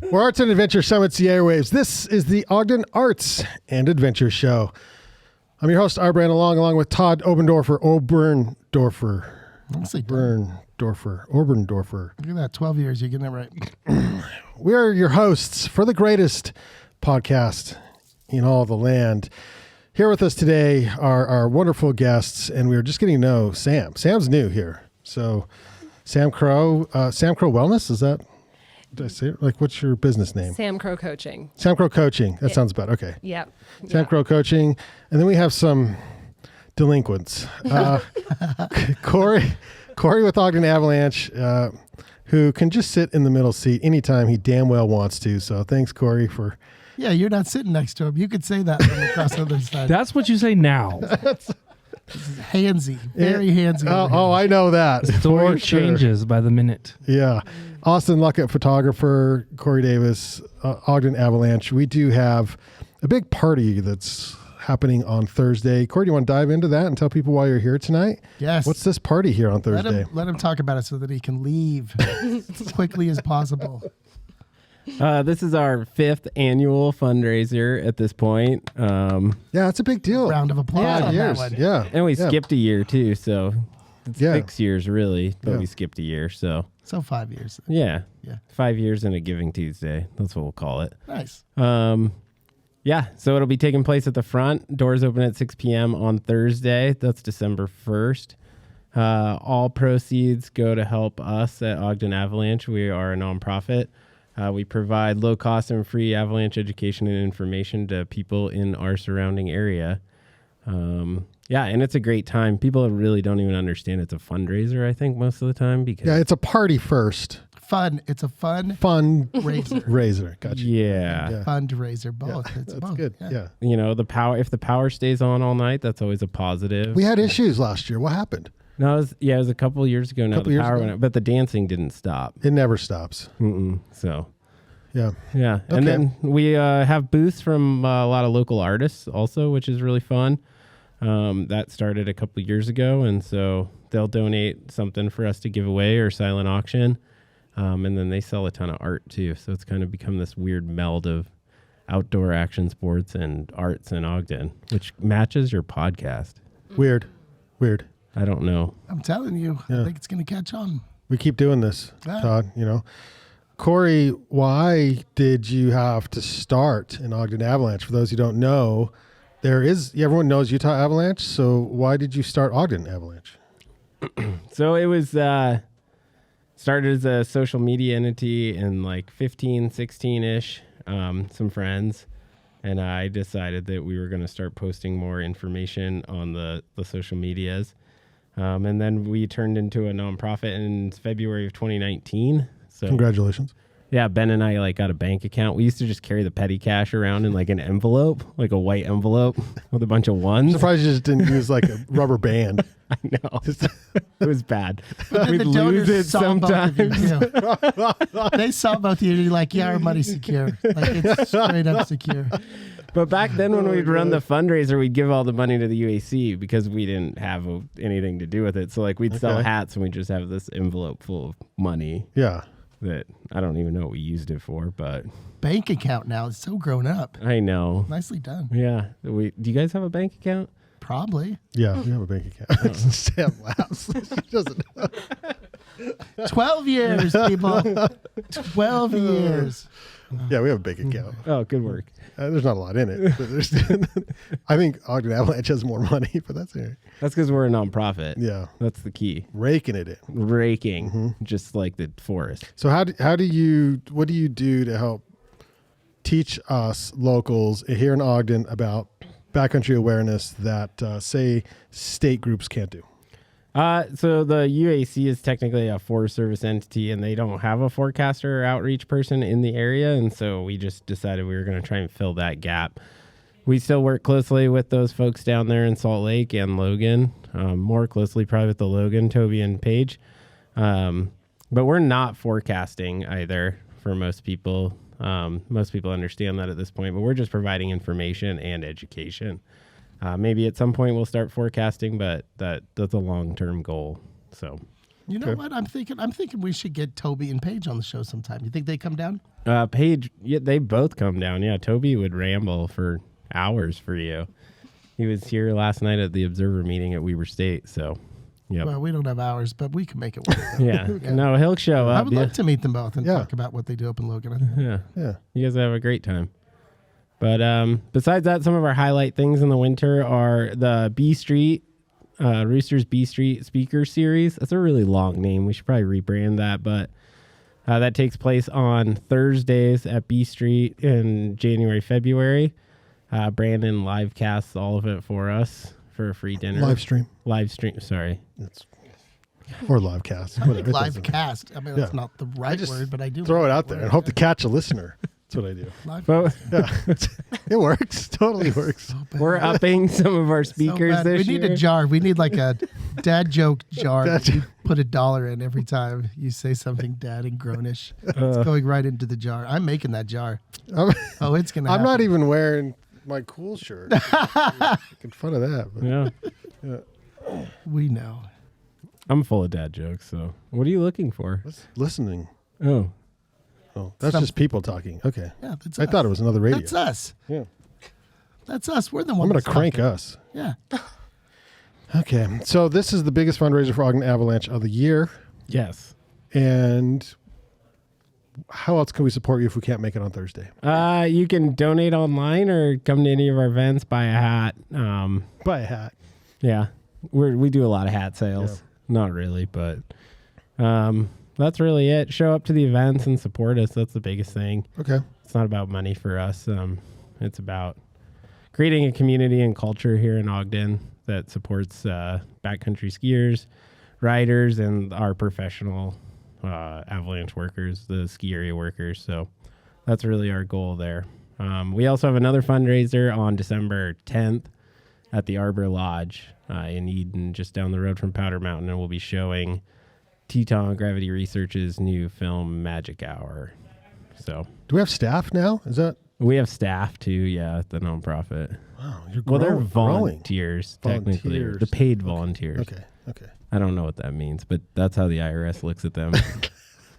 Where arts and adventure summits the airwaves. This is the Ogden Arts and Adventure Show. I'm your host, Arbrand, along with Todd Oberndorfer. Oberndorfer. Look at that, 12 years, you're getting it right. We are your hosts for the greatest podcast in all the land. Here with us today are our wonderful guests, and we are just getting to know Sam. Sam's new here. So Sam Crow Wellness, is that, did I say it? Like, what's your business name? Sam Crow Coaching. Sam Crow Coaching. That sounds about okay. Yep. Sam Crow Coaching. And then we have some delinquents. Kory with Ogden Avalanche, who can just sit in the middle seat anytime he damn well wants to. So thanks, Kory, for... Yeah, you're not sitting next to him. You could say that from across the other side. That's what you say now. Handsy. Very handsy. Oh, I know that. The story changes by the minute. Yeah. Austin Luckett, photographer, Kory Davis, Ogden Avalanche. We do have a big party that's happening on Thursday. Kory, do you want to dive into that and tell people why you're here tonight? Yes. What's this party here on Thursday? Let him talk about it so that he can leave as quickly as possible. This is our 5th annual fundraiser at this point. Yeah, it's a big deal. Round of applause on that one. Yeah. And we skipped a year too, so it's 6 years really, but Yeah. we skipped a year, so. So 5 years. Yeah. Yeah. 5 years and a Giving Tuesday. That's what we'll call it. Nice. Yeah, so it'll be taking place at the front. Doors open at 6 p.m. on Thursday. That's December 1st. All proceeds go to help us at Ogden Avalanche. We are a nonprofit. We provide low-cost and free avalanche education and information to people in our surrounding area. Yeah, and it's a great time. People really don't even understand it's a fundraiser, I think, most of the time. Because Yeah, it's a party first. Fun. It's a fun Fundraiser. raiser. Gotcha. Yeah. Fundraiser. Both. Yeah, It's that's both. good. Yeah. You know, if the power stays on all night, that's always a positive. We had issues last year. What happened? No, it was a couple of years ago now. Couple The years power ago? went out, but the dancing didn't stop. It never stops. So, Yeah. yeah. And Okay. then we have booths from a lot of local artists also, which is really fun. That started a couple of years ago, and so they'll donate something for us to give away or silent auction. And then they sell a ton of art too. So it's kind of become this weird meld of outdoor action sports and arts in Ogden, which matches your podcast. Weird. I don't know. I'm telling you, Yeah. I think it's going to catch on. We keep doing this, Yeah. Todd, you know. Kory, why did you have to start in Ogden Avalanche? For those who don't know, everyone knows Utah Avalanche, so why did you start Ogden Avalanche? So it was started as a social media entity in like 15, 16-ish, some friends. And I decided that we were going to start posting more information on the social medias. And then we turned into a nonprofit in February of 2019. So Congratulations. yeah, Ben and I got a bank account. We used to just carry the petty cash around in like an envelope, like a white envelope with a bunch of I'm ones. surprised you just didn't use like a rubber band. I know. It was bad. But then We'd the lose donors it saw both of you, sometimes. too. They saw both of you, and you're like, yeah, our money's secure. Like, it's straight up secure. But back then when we'd run the fundraiser, we'd give all the money to the UAC because we didn't have anything to do with it. So like we'd sell hats and we'd just have this envelope full of money Yeah. that I don't even know what we used it for, but Bank account now is so grown up. I know. Nicely done. Yeah. Do you guys have a bank account? Probably. Yeah, we have a bank account. Sam laughs. She doesn't know. 12 years, people. 12 years. Yeah, we have a bank account. Oh, good work. There's not a lot in it, but there's. I think Ogden Avalanche has more money, but that's it. That's because we're a nonprofit. Yeah, That's the key. raking it in. Raking, just like the forest. So what do you do to help teach us locals here in Ogden about backcountry awareness that say state groups can't do? So the UAC is technically a Forest Service entity, and they don't have a forecaster or outreach person in the area, and so we just decided we were going to try and fill that gap. We still work closely with those folks down there in Salt Lake and Logan, more closely probably with the Logan, Toby, and Paige. But we're not forecasting either for most people. Most people understand that at this point, but we're just providing information and education. Maybe at some point we'll start forecasting, but that's a long-term goal. So You know what? I'm thinking we should get Toby and Paige on the show sometime. You think they come down? Paige, yeah, they both come down. Yeah, Toby would ramble for hours for you. He was here last night at the Observer meeting at Weber State, so, yeah. Well, we don't have hours, but we can make it work. Yeah, no, he'll show up. I would like to meet them both and talk about what they do up in Logan. Yeah. You guys have a great time. But besides that, some of our highlight things in the winter are the B Street, Roosters B Street Speaker Series. That's a really long name. We should probably rebrand that, but that takes place on Thursdays at B Street in January, February. Brandon live casts all of it for us for a free dinner. Live stream, sorry. or live cast. I think live cast. I mean, that's not the right just word, but I do throw it out there and hope to catch a listener. That's what I do. But It works. Totally works. we're upping some of our speakers this we year. need a jar. We need like a dad joke jar. You put $1 in every time you say something dad and grownish. It's going right into the jar. I'm making that jar. It's gonna. I'm happen. not even wearing my cool shirt. Making fun of that. But. Yeah. We know. I'm full of dad jokes, so what are you looking for? Listening. Oh, that's just people talking. Okay. Yeah, that's I us. thought it was another radio. That's us. Yeah. That's us. We're the I'm ones. going to crank us. Yeah. Okay. So this is the biggest fundraiser for Ogden Avalanche of the year. yes. And how else can we support you if we can't make it on Thursday? You can donate online or come to any of our events, buy a hat. Buy a hat. Yeah, we do a lot of hat sales. Not really, but that's really it. Show up to the events and support us. That's the biggest thing. Okay. It's not about money for us. It's about creating a community and culture here in Ogden that supports backcountry skiers, riders, and our professional avalanche workers, the ski area workers. So that's really our goal there. We also have another fundraiser on December 10th at the Arbor Lodge in Eden, just down the road from Powder Mountain, and we'll be showing Teton Gravity Research's new film Magic Hour. So Do we have staff now? Is that? we have staff too, yeah, at the nonprofit. Wow. You're Well, they're growing. volunteers, technically. Volunteers. The paid volunteers. Okay. I don't know what that means, but that's how the IRS looks at them.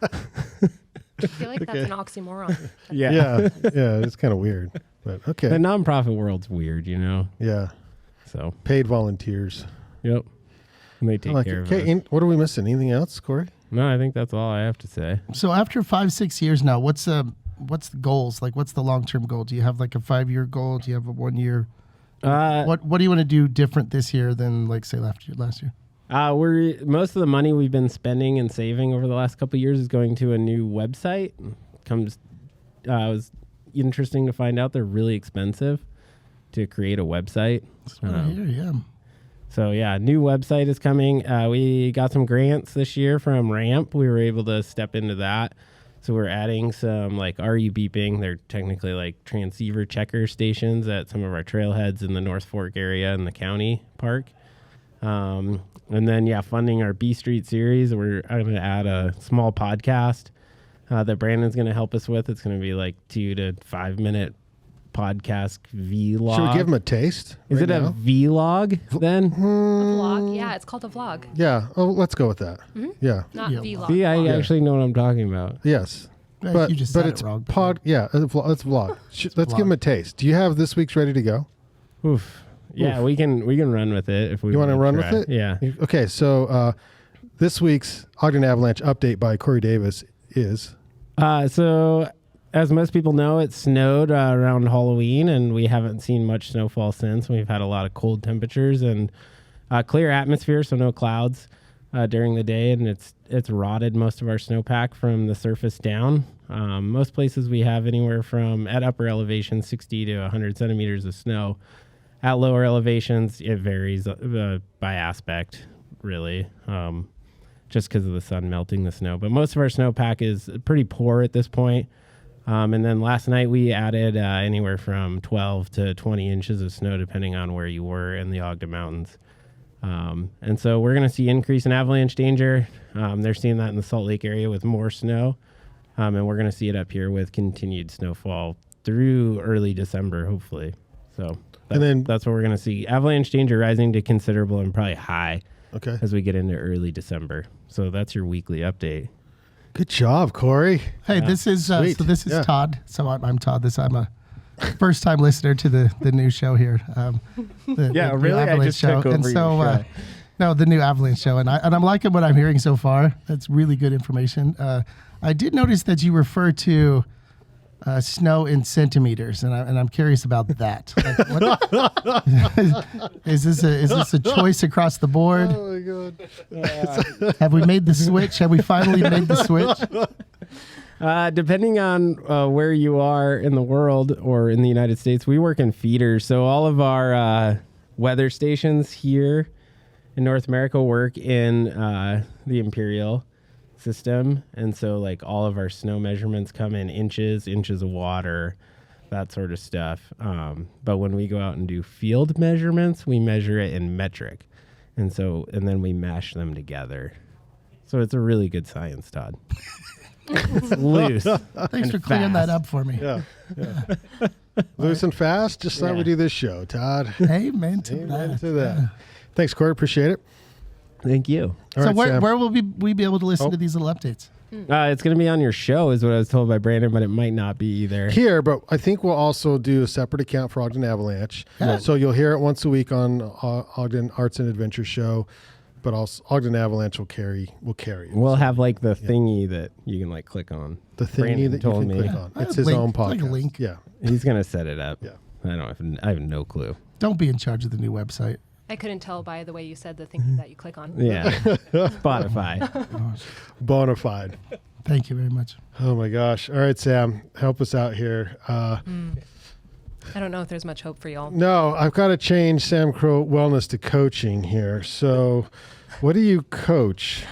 I feel like that's an oxymoron. Yeah. It's kind of weird, but okay. The nonprofit world's weird, you know? Yeah. So, Paid volunteers. yep. And they I take like care it. of us. Okay. What are we missing? Anything else, Kory? No, I think that's all I have to say. So after 5-6 years now, what's the goals? Like, what's the long-term goal? Do you have like a 5-year goal? Do you have a 1 year? What do you want to do different this year than like say last year? Most of the money we've been spending and saving over the last couple of years is going to a new website. It was interesting to find out they're really expensive to create a website. So yeah, new website is coming. We got some grants this year from RAMP. We were able to step into that. So we're adding some like RU beeping. They're technically like transceiver checker stations at some of our trailheads in the North Fork area and the county park. And then funding our B Street series. I'm going to add a small podcast that Brandon's going to help us with. It's going to be like 2 to 5 minute podcast vlog. Should we give them a taste? Is it now? a vlog then? A vlog? Yeah, it's called a vlog. Yeah. Oh, let's go with that. Yeah. Not Yeah, vlog. See, I vlog. actually know what I'm talking about. Yes. Right, you just said it's it wrong. Yeah, it's vlog. Let's give them a taste. Do you have this week's ready to go? Oof. Yeah, we can run with it if we You want to run try. with it? Yeah. Okay, so this week's Ogden Avalanche update by Kory Davis is. So as most people know, it snowed around Halloween, and we haven't seen much snowfall since. We've had a lot of cold temperatures and clear atmosphere, so no clouds during the day, and it's rotted most of our snowpack from the surface down. Most places we have anywhere from, at upper elevations, 60 to 100 centimeters of snow. At lower elevations, it varies by aspect, really, just because of the sun melting the snow. But most of our snowpack is pretty poor at this point. And then last night we added anywhere from 12 to 20 inches of snow, depending on where you were in the Ogden Mountains. And so we're going to see increase in avalanche danger. They're seeing that in the Salt Lake area with more snow. And we're going to see it up here with continued snowfall through early December, hopefully. So that's what we're going to see. Avalanche danger rising to considerable and probably high Okay. as we get into early December. So that's your weekly update. Good job, Kory. Hey, this is Sweet. Yeah. Todd. So I'm Todd. I'm a first time listener to the new show here. The new Avalanche show. took over And so, your show. no, the new Avalanche show, and I'm liking what I'm hearing so far. That's really good information. I did notice that you refer to snow in centimeters, and I'm curious about that. Like, is this a choice across the board? Oh my God. Have we made the switch? Have we finally made the switch? Depending on where you are in the world or in the United States, we work in feeders. So all of our weather stations here in North America work in the imperial system. And so like all of our snow measurements come in inches of water, that sort of stuff. But when we go out and do field measurements, we measure it in metric. And then we mash them together. So it's a really good science, Todd. It's loose. Thanks for clearing that up for me. Yeah. Loose and fast, just like we do this show, Todd. Amen to Amen that. to that. Thanks, Kory. Appreciate it. Thank you. All So right, Sam. where will we be able to listen to these little updates? It's going to be on your show is what I was told by Brandon, but it might not be either. Here, but I think we'll also do a separate account for Ogden Avalanche. Yeah. So you'll hear it once a week on Ogden Arts and Adventure Show, but also Ogden Avalanche will carry it. We'll have like the thingy that you can like click on. The thingy Brandon that you told can me. click on. It's his Link, own podcast. like a link. Yeah. He's going to set it up. Yeah. I have no clue. Don't be in charge of the new website. I couldn't tell by the way you said the thing that you click on. Yeah. Spotify. Bona fide. Thank you very much. Oh my gosh. All right, Sam, help us out here. I don't know if there's much hope for y'all. No, I've got to change Sam Crow Wellness to coaching here. So what do you coach?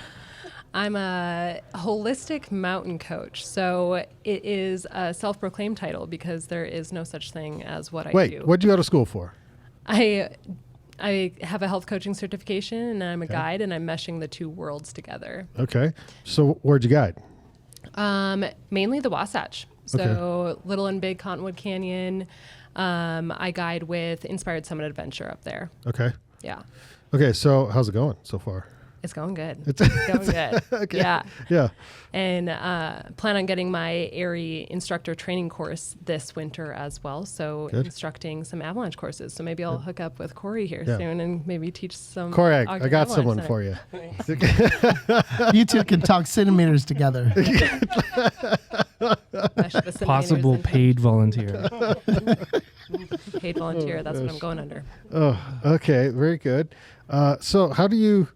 I'm a holistic mountain coach. So it is a self-proclaimed title because there is no such thing as what I do. Wait, what'd you go to school for? I have a health coaching certification and I'm a guide and I'm meshing the two worlds together. Okay. So where'd you guide? Mainly the Wasatch. So Little and Big Cottonwood Canyon. I guide with Inspired Summit Adventure up there. Okay. Yeah. Okay. So how's it going so far? It's going good. It's going good. Okay. Yeah. Yeah. And plan on getting my ARI instructor training course this winter as well. So instructing some avalanche courses. So maybe I'll hook up with Kory here soon and maybe teach some. Kory, I Ogden got Avalanche someone Center. for you. You two can talk centimeters together. Mesh the centimeters Possible into paid volunteer. paid volunteer. That's what I'm going under. Oh, okay. Very good. So how do you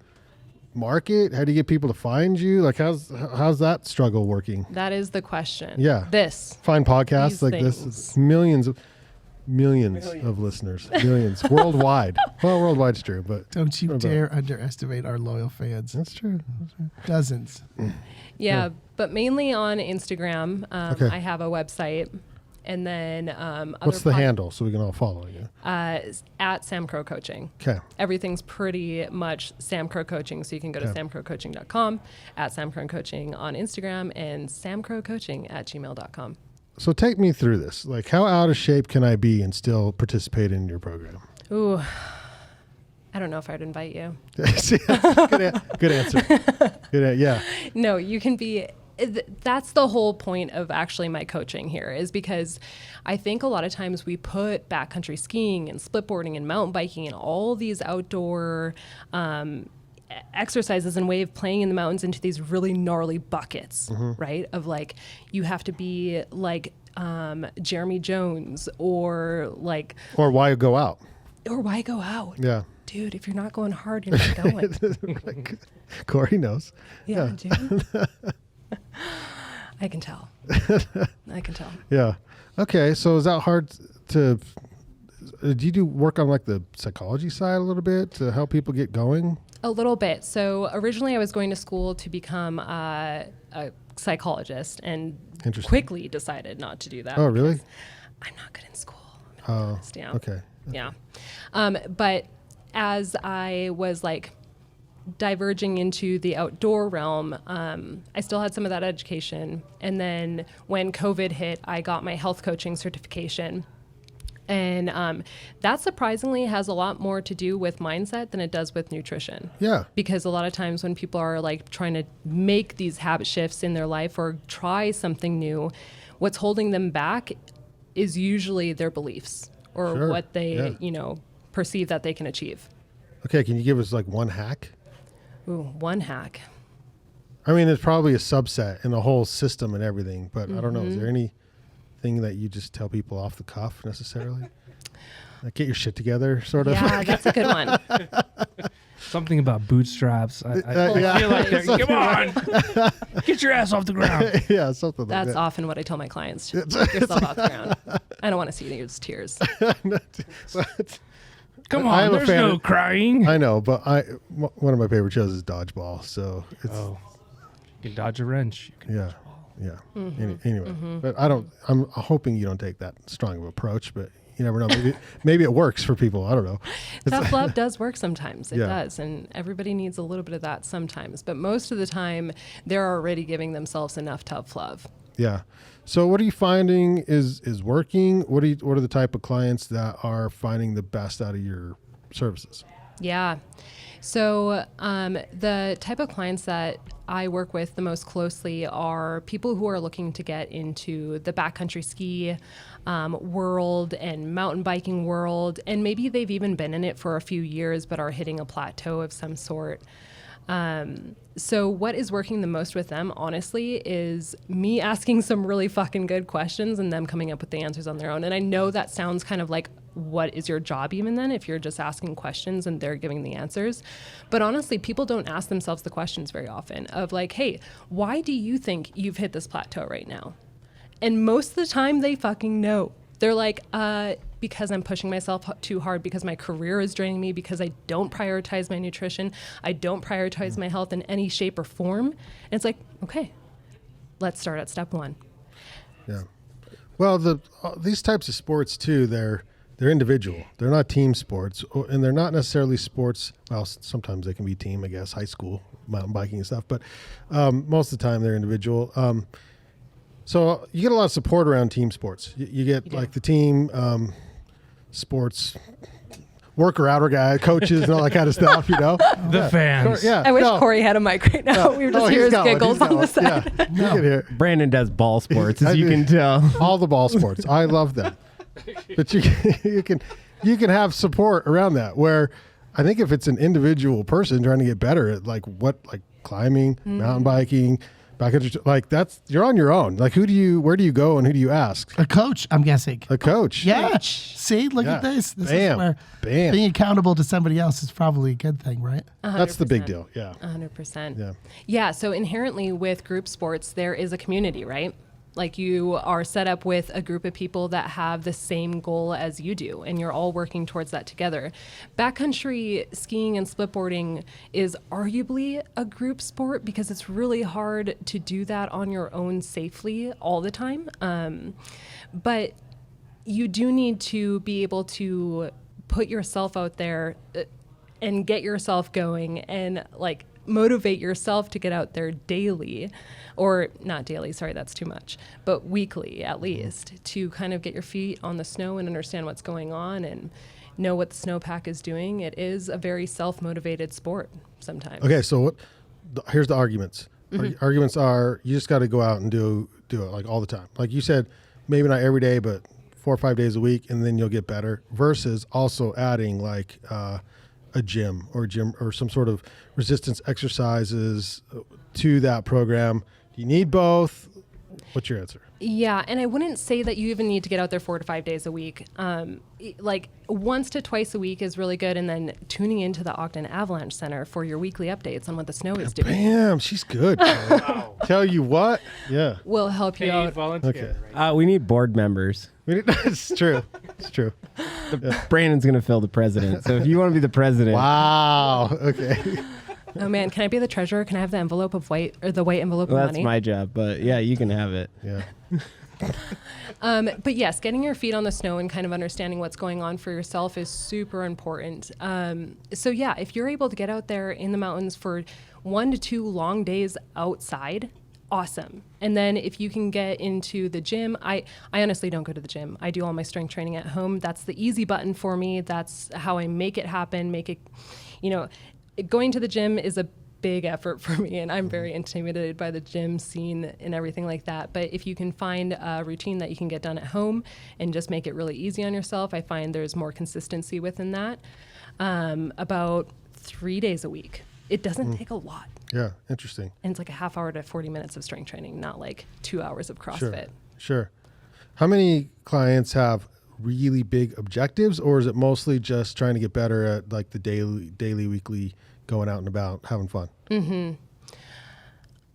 market? How do you get people to find you? Like how's that struggle working? That is the question. Yeah. This. Find podcasts These like things. this. Millions of listeners. Millions. Worldwide. Well, worldwide's true, but Don't you What about- dare underestimate our loyal fans. that's true. Dozens. Yeah, but mainly on Instagram. Okay. I have a website. And then What's the handle so we can all follow you? at Sam Crow Coaching. Okay. Everything's pretty much Sam Crow Coaching, so you can go to samcrowcoaching.com, at Sam Crow Coaching on Instagram, and samcrowcoaching@gmail.com. So take me through this. Like how out of shape can I be and still participate in your program? Ooh, I don't know if I'd invite you. Good answer. Yeah. No, you can be. That's the whole point of actually my coaching here, is because I think a lot of times we put backcountry skiing and splitboarding and mountain biking and all these outdoor exercises and way of playing in the mountains into these really gnarly buckets, right? Of like, you have to be like Jeremy Jones or like. Or why go out? Or why go out? Yeah. Dude, if you're not going hard, you're not going. Corey knows. Yeah, dude. I can tell. I can tell. Yeah. Okay. So is that hard to? Do you do work on like the psychology side a little bit to help people get going? A little bit. So originally I was going to school to become a psychologist and Interesting. quickly decided not to do that. Oh, really? because I'm not good in school. I'm gonna be honest, yeah. Okay. Yeah. But as I was like diverging into the outdoor realm, I still had some of that education. And then when COVID hit, I got my health coaching certification. And that surprisingly has a lot more to do with mindset than it does with nutrition. Yeah. Because a lot of times when people are like trying to make these habit shifts in their life or try something new, what's holding them back is usually their beliefs or Sure. what they, Yeah. perceive that they can achieve. Okay, can you give us like one hack? Ooh, one hack. I mean, there's probably a subset in the whole system and everything, but I don't know. Is there anything that you just tell people off the cuff necessarily? Like get your shit together, sort of. Yeah, that's a good one. Something about bootstraps. I yeah. feel like, come on, get your ass off the ground. Yeah, something like That's that. often what I tell my clients. To get yourself off the ground. I don't want to see those tears. Come I am on, a there's fan no of- crying. I know, but one of my favorite shows is Dodgeball. So it's Oh, you can dodge a wrench. You can yeah, yeah. Anyway, but I'm hoping you don't take that strong of an approach, but you never know. Maybe it works for people. I don't know. Tough love does work sometimes. It Yeah. does. And everybody needs a little bit of that sometimes. But most of the time, they're already giving themselves enough tough love. Yeah. So what are you finding is working? What are the type of clients that are finding the best out of your services? Yeah. So the type of clients that I work with the most closely are people who are looking to get into the backcountry ski world and mountain biking world. And maybe they've even been in it for a few years, but are hitting a plateau of some sort. So what is working the most with them, honestly, is me asking some really fucking good questions and them coming up with the answers on their own. And I know that sounds kind of like, what is your job even then if you're just asking questions and they're giving the answers? But honestly, people don't ask themselves the questions very often of like, hey, why do you think you've hit this plateau right now? And most of the time they fucking know. They're like, because I'm pushing myself too hard, because my career is draining me, because I don't prioritize my nutrition, I don't prioritize my health in any shape or form. And it's like, okay, let's start at step one. Yeah. Well, these types of sports too, they're individual. They're not team sports, and they're not necessarily sports. Well, sometimes they can be team, I guess, high school mountain biking and stuff, but most of the time they're individual. So you get a lot of support around team sports. You get like the team sports worker outer guy, coaches, and all that kind of stuff. The fans. Yeah. I wish Kory had a mic right now. We were just hearing his giggles on the side. Yeah, you can hear Brandon does ball sports, I as you do. can tell. all the ball sports. I love them, but you can have support around that. Where I think if it's an individual person trying to get better at like climbing, mountain biking, backcountry, like you're on your own. Like where do you go and who do you ask? A coach, I'm guessing. A coach. Yeah. See, look at Yeah. this. This Bam. is where Bam. being accountable to somebody else is probably a good thing, right? That's the big 100%. deal. Yeah. 100%. Yeah. Yeah. So inherently with group sports, there is a community, right? Like you are set up with a group of people that have the same goal as you do, and you're all working towards that together. Backcountry skiing and splitboarding is arguably a group sport because it's really hard to do that on your own safely all the time. But you do need to be able to put yourself out there and get yourself going and like motivate yourself to get out there daily, or not daily, sorry, that's too much, but weekly at least, to kind of get your feet on the snow and understand what's going on and know what the snowpack is doing. It is a very self-motivated sport sometimes. Okay. So here's the arguments. Arguments are you just got to go out and do it like all the time. Like you said, maybe not every day, but 4 or 5 days a week, and then you'll get better. Versus also adding like a gym or some sort of resistance exercises to that program. Do you need both? What's your answer? Yeah, and I wouldn't say that you even need to get out there 4 to 5 days a week. Like once to twice a week is really good, and then tuning into the Ogden Avalanche Center for your weekly updates on what the snow is doing Bam, she's good. Tell you what, yeah. will help you out. Okay, We need board members. it's true. It's true. Brandon's going to fill the president. So if you want to be the president, Wow. Okay. Oh man, can I be the treasurer? Can I have the envelope of white, or the white envelope well, of that's money? my job. But yeah, you can have it. Yeah. But yes, getting your feet on the snow and kind of understanding what's going on for yourself is super important. So yeah, if you're able to get out there in the mountains for 1 to 2 long days outside, awesome. And then if you can get into the gym, I honestly don't go to the gym. I do all my strength training at home. That's the easy button for me. That's how I make it happen, going to the gym is a big effort for me, and I'm very intimidated by the gym scene and everything like that. But if you can find a routine that you can get done at home and just make it really easy on yourself, I find there's more consistency within that. About 3 days a week. It doesn't take a lot. Yeah, interesting. And it's like a half hour to 40 minutes of strength training, not like 2 hours of CrossFit. Sure. How many clients have really big objectives, or is it mostly just trying to get better at like the daily, weekly, going out and about, having fun? Mm-hmm.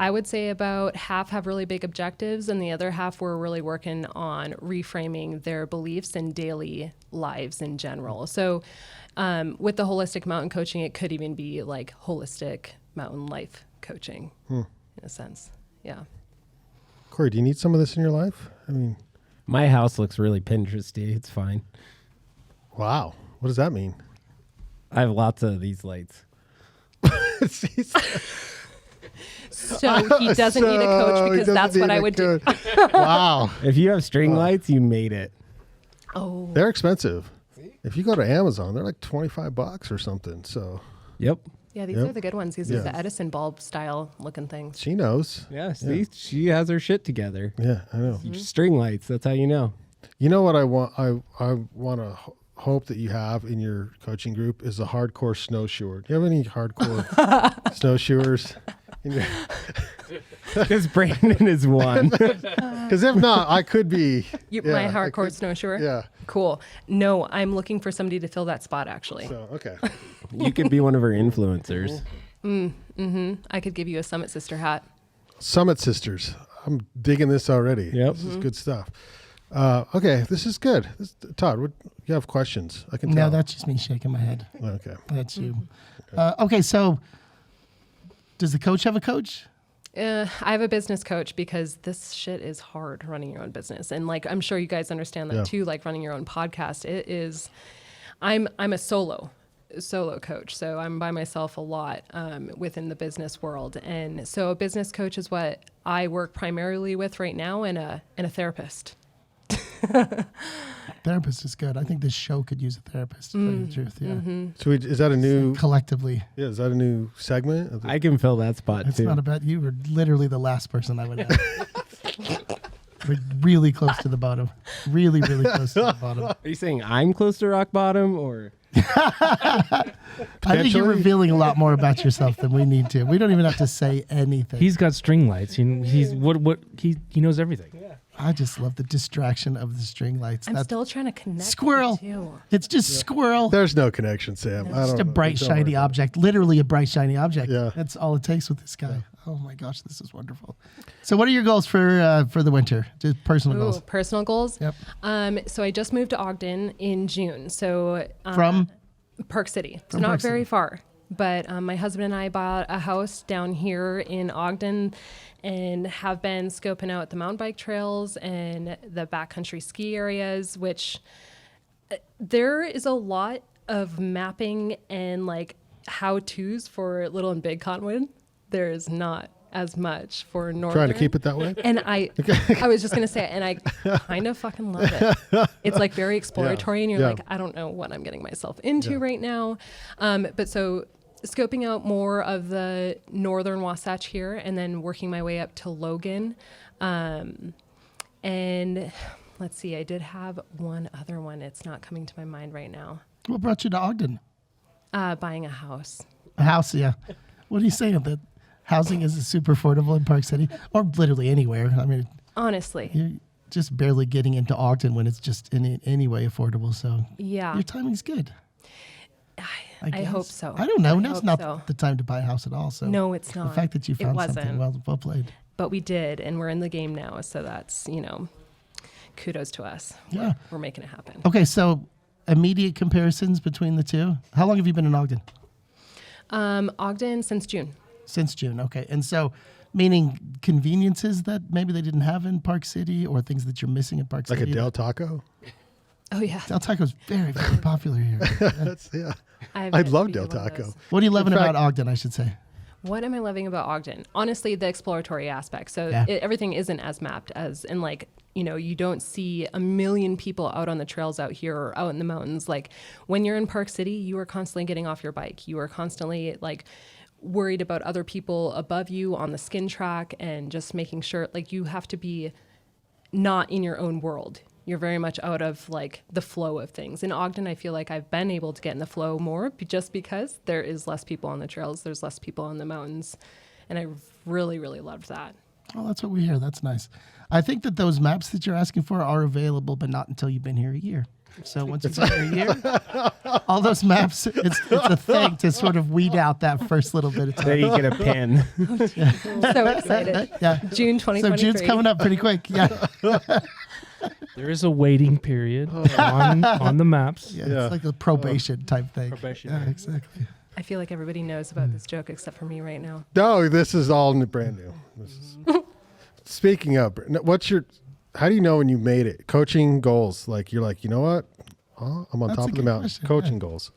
I would say about half have really big objectives, and the other half we're really working on reframing their beliefs and daily lives in general. So with the holistic mountain coaching, it could even be like holistic mountain life coaching in a sense. Yeah. Kory, do you need some of this in your life? I mean, My house looks really Pinteresty. It's fine. wow. What does that mean? I have lots of these lights. So he doesn't need a coach because that's what I would do. Wow. If you have string lights, you made it. Oh, They're expensive. If you go to Amazon, they're like $25 or something. So Yep. yeah, these Yep. are the good ones. These Yeah. are the Edison bulb style looking things. she knows. Yeah, see, she has her shit together. Yeah, I know. String lights, that's how you know. You know what I want? I want to hope that you have in your coaching group is a hardcore snowshoer. Do you have any hardcore snowshoers? Because Brandon is one. Because if not, I could be. My I hardcore could- snowshoer? Yeah. Cool. No, I'm looking for somebody to fill that spot, actually. So okay. You could be one of her influencers. I could give you a Summit Sister hat. Summit Sisters. I'm digging this already. Yep. This is good stuff. Okay, this is good. Todd, you have questions? I can No, tell. that's just me shaking my head. Okay. That's you. Okay, so does the coach have a coach? I have a business coach because this shit is hard running your own business. And like, I'm sure you guys understand that Yeah. too, like running your own podcast. It is, I'm a solo coach. So I'm by myself a lot within the business world. And so a business coach is what I work primarily with right now, and a therapist. Therapist is good. I think this show could use a therapist, to tell you the truth. Yeah. So is that a new? Collectively. Yeah, is that a new segment? Of the- I can fill that spot It's too. not a bad. You were literally the last person I would have. We're really close to the bottom. Really, really close to the bottom. Are you saying I'm close to rock bottom, or I think you're revealing a lot more about yourself than we need to. We don't even have to say anything. He's got string lights. He knows everything. I just love the distraction of the string lights. I'm That's still trying to connect. squirrel. The two. It's just squirrel. There's no connection, Sam. I Just don't a know. bright, Don't worry shiny about object. Literally a bright, shiny object. Yeah. That's all it takes with this guy. Oh my gosh, this is wonderful. So, what are your goals for the winter? Just personal Ooh, goals. personal goals. Yep. So I just moved to Ogden in June. So From Park City. So From not Park very City. far. But my husband and I bought a house down here in Ogden and have been scoping out the mountain bike trails and the backcountry ski areas, which there is a lot of mapping and like how-tos for Little and Big Cottonwood. There is not as much for Northern. Trying to keep it that way. And I was just going to say, and I kind of fucking love it. It's like very exploratory, and you're Yeah. like, I don't know what I'm getting myself into right now. But so scoping out more of the northern Wasatch here, and then working my way up to Logan. And let's see, I did have one other one. It's not coming to my mind right now. what brought you to Ogden? Buying a house. A house, yeah. What are you saying? That housing is super affordable in Park City, or literally anywhere. I mean, Honestly. you're just barely getting into Ogden when it's just in any way affordable. So Yeah. your timing's good. I guess. hope so. I don't know. I Now's hope not so. the time to buy a house at all. So No, it's not. The fact that you It found wasn't. something, well played. But we did, and we're in the game now. So that's, kudos to us. Yeah. We're making it happen. Okay, so immediate comparisons between the two. How long have you been in Ogden? Ogden since June. Since June. Okay, and so meaning conveniences that maybe they didn't have in Park City, or things that you're missing in Park Like a City. Del Taco. Oh, yeah. Del Taco's very, very popular here. Yeah. I've I yet to love be Del to one of Taco. those. What are you loving In fact- about Ogden, I should say? What am I loving about Ogden? Honestly, the exploratory aspect. So Yeah. everything isn't as mapped as, and like, you know, you don't see a million people out on the trails out here or out in the mountains. Like when you're in Park City, you are constantly getting off your bike. You are constantly like worried about other people above you on the skin track and just making sure like you have to be not in your own world. You're very much out of like the flow of things. In Ogden, I feel like I've been able to get in the flow more just because there is less people on the trails. There's less people on the mountains. And I really, really loved that. Oh, that's what we hear. That's nice. I think that those maps that you're asking for are available, but not until you've been here a year. So once you've been here a year, all those maps, it's a thing to sort of weed out that first little bit of There time. you get a pen. So excited. Yeah. June 2023. So June's coming up pretty quick. Yeah. There is a waiting period on the maps. Yeah. Yeah. It's like a probation type thing. Probation. Yeah, exactly. I feel like everybody knows about this joke except for me right now. No, this is all brand new. Speaking of, how do you know when you made it? Coaching goals. Like you're like, you know what? Oh, I'm on That's top a of the good mountain. question, Coaching yeah. goals.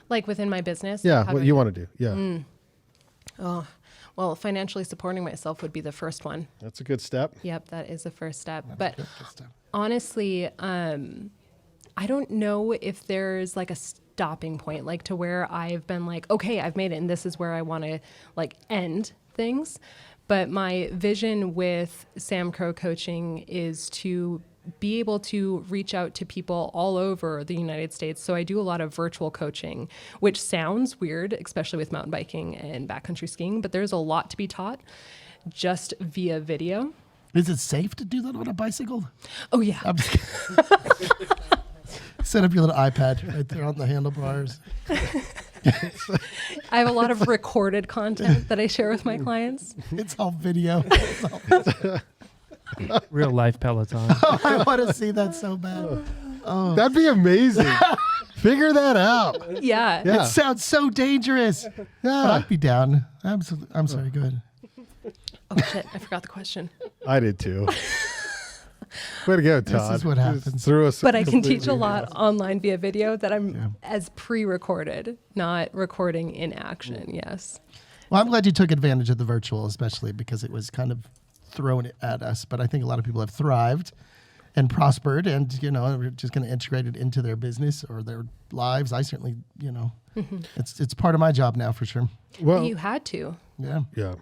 Like within my business? Yeah, how what do you I- want to do. Yeah. Oh, well, financially supporting myself would be the first one. That's a good step. Yep, that is the first step. But honestly, I don't know if there's like a stopping point, like to where I've been like, okay, I've made it and this is where I want to like end things. But my vision with Sam Crow Coaching is to be able to reach out to people all over the United States. So I do a lot of virtual coaching, which sounds weird, especially with mountain biking and backcountry skiing, but there's a lot to be taught just via video. Is it safe to do that on a bicycle? Oh yeah. I'm just Set up your little iPad right there on the handlebars. I have a lot of recorded content that I share with my clients. It's all video. Real life Peloton. I want to see that so bad. That'd be amazing. Figure that out. Yeah. Yeah. It sounds so dangerous. But Yeah. I'd be down. Absolutely. I'm sorry. Go ahead. Oh shit, I forgot the question. I did too. Way to go, Todd. is what You happens. threw us But I can teach a completely lot online via video that I'm Yeah. as pre-recorded, not recording in action. Yes. Well, I'm glad you took advantage of the virtual, especially because it was kind of thrown at us. But I think a lot of people have thrived and prospered and, you know, are just going to integrate it into their business or their lives. I certainly, you know, it's part of my job now for sure. Well, You had to. Yeah. yeah.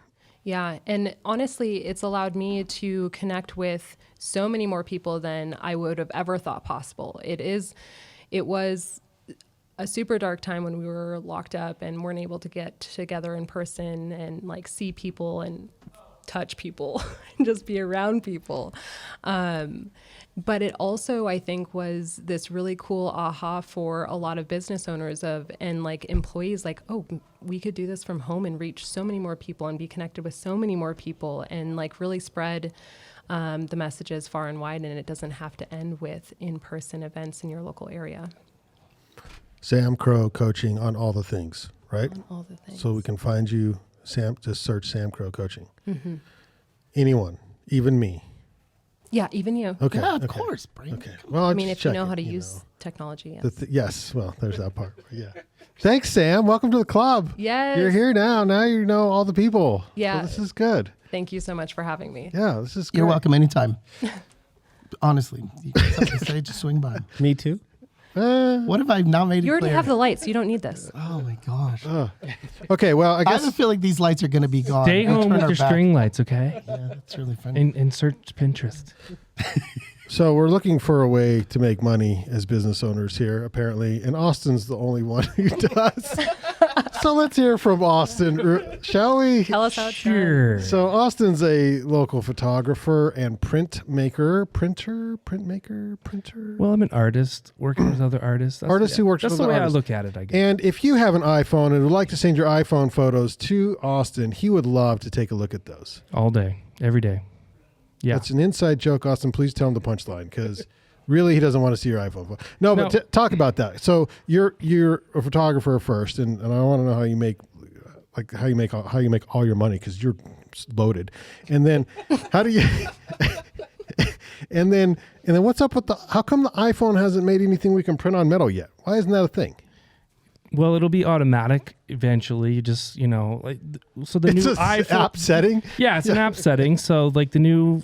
Yeah. And honestly, it's allowed me to connect with so many more people than I would have ever thought possible. It was a super dark time when we were locked up and weren't able to get together in person and like see people and touch people and just be around people. But it also, I think, was this really cool aha for a lot of business owners and like employees, like, oh, we could do this from home and reach so many more people and be connected with so many more people and like really spread the messages far and wide. And it doesn't have to end with in-person events in your local area. Sam Crow Coaching on all the things, right? On all the things. So we can find you, Sam. Just search Sam Crow Coaching. Anyone, even me. Yeah, even you. Okay. Yeah, of okay. course, Brandon. Okay. Well, I mean, if you know how to use know. technology. Yes. Yes. Well, there's that part. Yeah. Thanks, Sam. Welcome to the club. Yes. You're here now. Now you know all the people. Yeah. So this is good. Thank you so much for having me. Yeah, this is good. You're welcome anytime. Honestly, you got something to say, just swing by. Me too. What if I've not made it You already clear? have the lights. You don't need this. Oh my gosh. Okay, well, I I guess have a feeling these lights are going to be gone. Stay We'll home turn with our your back. string lights, okay? Yeah, that's really funny. And search Pinterest. so. We're looking for a way to make money as business owners here, apparently, and Austin's the only one who does. So let's hear from Austin, shall we? Tell us how it's done. Sure. So Austin's a local photographer and printer. Well, I'm an artist working with other artists. That's, Artist who works That's with the other way artists. I look at it, I guess. And if you have an iPhone and would like to send your iPhone photos to Austin, he would love to take a look at those. All day, every day. Yeah. That's an inside joke, Austin. Please tell him the punchline because really he doesn't want to see your iPhone photo. No, but No. talk about that. So you're a photographer first, and I want to know how you make all your money because you're loaded. And then how do you? and then what's up with how come the iPhone hasn't made anything we can print on metal yet? Why isn't that a thing? Well, it'll be automatic eventually. You just, so the It's new a iPhone app setting. Yeah, it's an app setting. So like the new,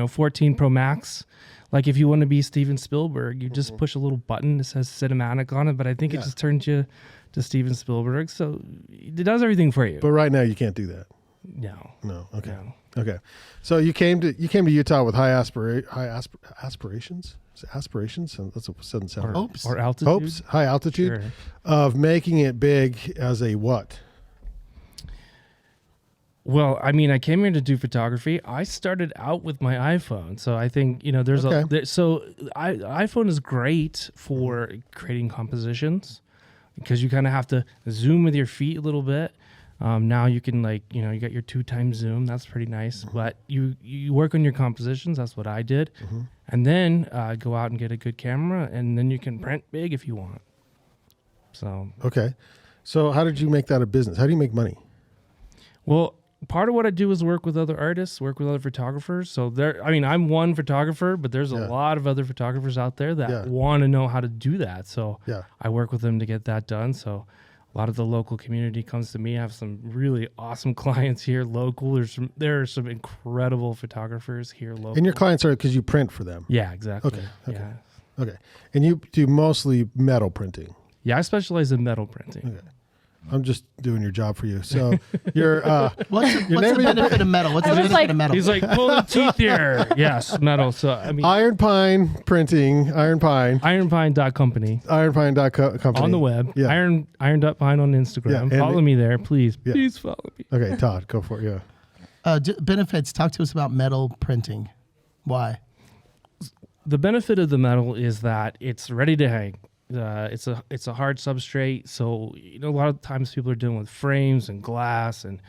14 Pro Max, like if you want to be Steven Spielberg, you just push a little button that says cinematic on it, but I think it just turns you to Steven Spielberg. So it does everything for you. But right now you can't do that. No. Okay. No. Okay. So you came to Utah with high aspirations. Is it aspirations? That's what doesn't sound right. Hopes. Or altitude. Hopes, high altitude, Sure. of making it big as a what? Well, I mean, I came here to do photography. I started out with my iPhone, so I think there's iPhone is great for creating compositions because you kind of have to zoom with your feet a little bit. Now you can you got your 2x zoom. That's pretty nice. But you work on your compositions. That's what I did, and then go out and get a good camera, and then you can print big if you want. So Okay. So how did you make that a business? How do you make money? well. Part of what I do is work with other artists, work with other photographers. So I'm one photographer, but there's a lot of other photographers out there that want to know how to do that. So I work with them to get that done. So a lot of the local community comes to me. I have some really awesome clients here local. There are some incredible photographers here local. And your clients are because you print for them. Yeah, exactly. Okay. Yeah. Okay. And you do mostly metal printing. Yeah, I specialize in metal printing. Okay. I'm just doing your job for you. So you're What's the benefit of metal? What's the benefit of metal? He's like, pull the teeth here. Yes, metal. So I mean, Iron Pine Printing, Iron Pine. Ironpine.company. Ironpine.company. On the web. Yeah. Iron.pine on Instagram. Yeah, and follow me there, please. Yeah. Please follow me. Okay, Todd, go for it. Yeah. Benefits. Talk to us about metal printing. Why? The benefit of the metal is that it's ready to hang. It's a hard substrate, so a lot of times people are dealing with frames and glass, and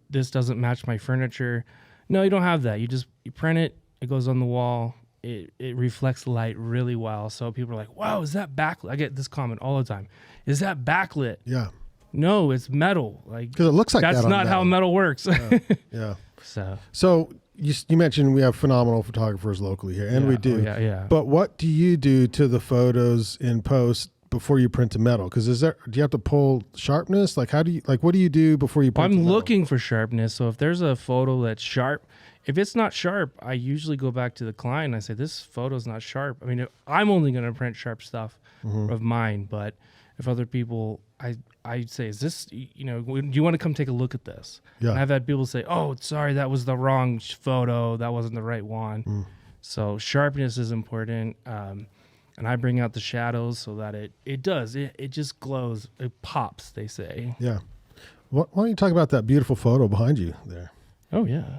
this doesn't match my furniture. No, you don't have that. You print it. It goes on the wall. It reflects light really well. So people are like, "Wow, is that backlit?" I get this comment all the time. Is that backlit? Yeah. No, it's metal. Like Because it looks like that's that on not how metal works. Yeah. So you mentioned we have phenomenal photographers locally here, and we do. Yeah. But what do you do to the photos in post before you print to metal? Because do you have to pull sharpness? Like what do you do before you print? I'm to metal? looking for sharpness. So if there's a photo that's sharp, if it's not sharp, I usually go back to the client and I say, this photo's not sharp. I mean, I'm only going to print sharp stuff of mine, but if other people, I'd say, is this, do you want to come take a look at this? Yeah. And I've had people say, oh, sorry, that was the wrong photo. That wasn't the right one. So sharpness is important. And I bring out the shadows so that it just glows. It pops, they say. Yeah. Why don't you talk about that beautiful photo behind you there? Oh, yeah.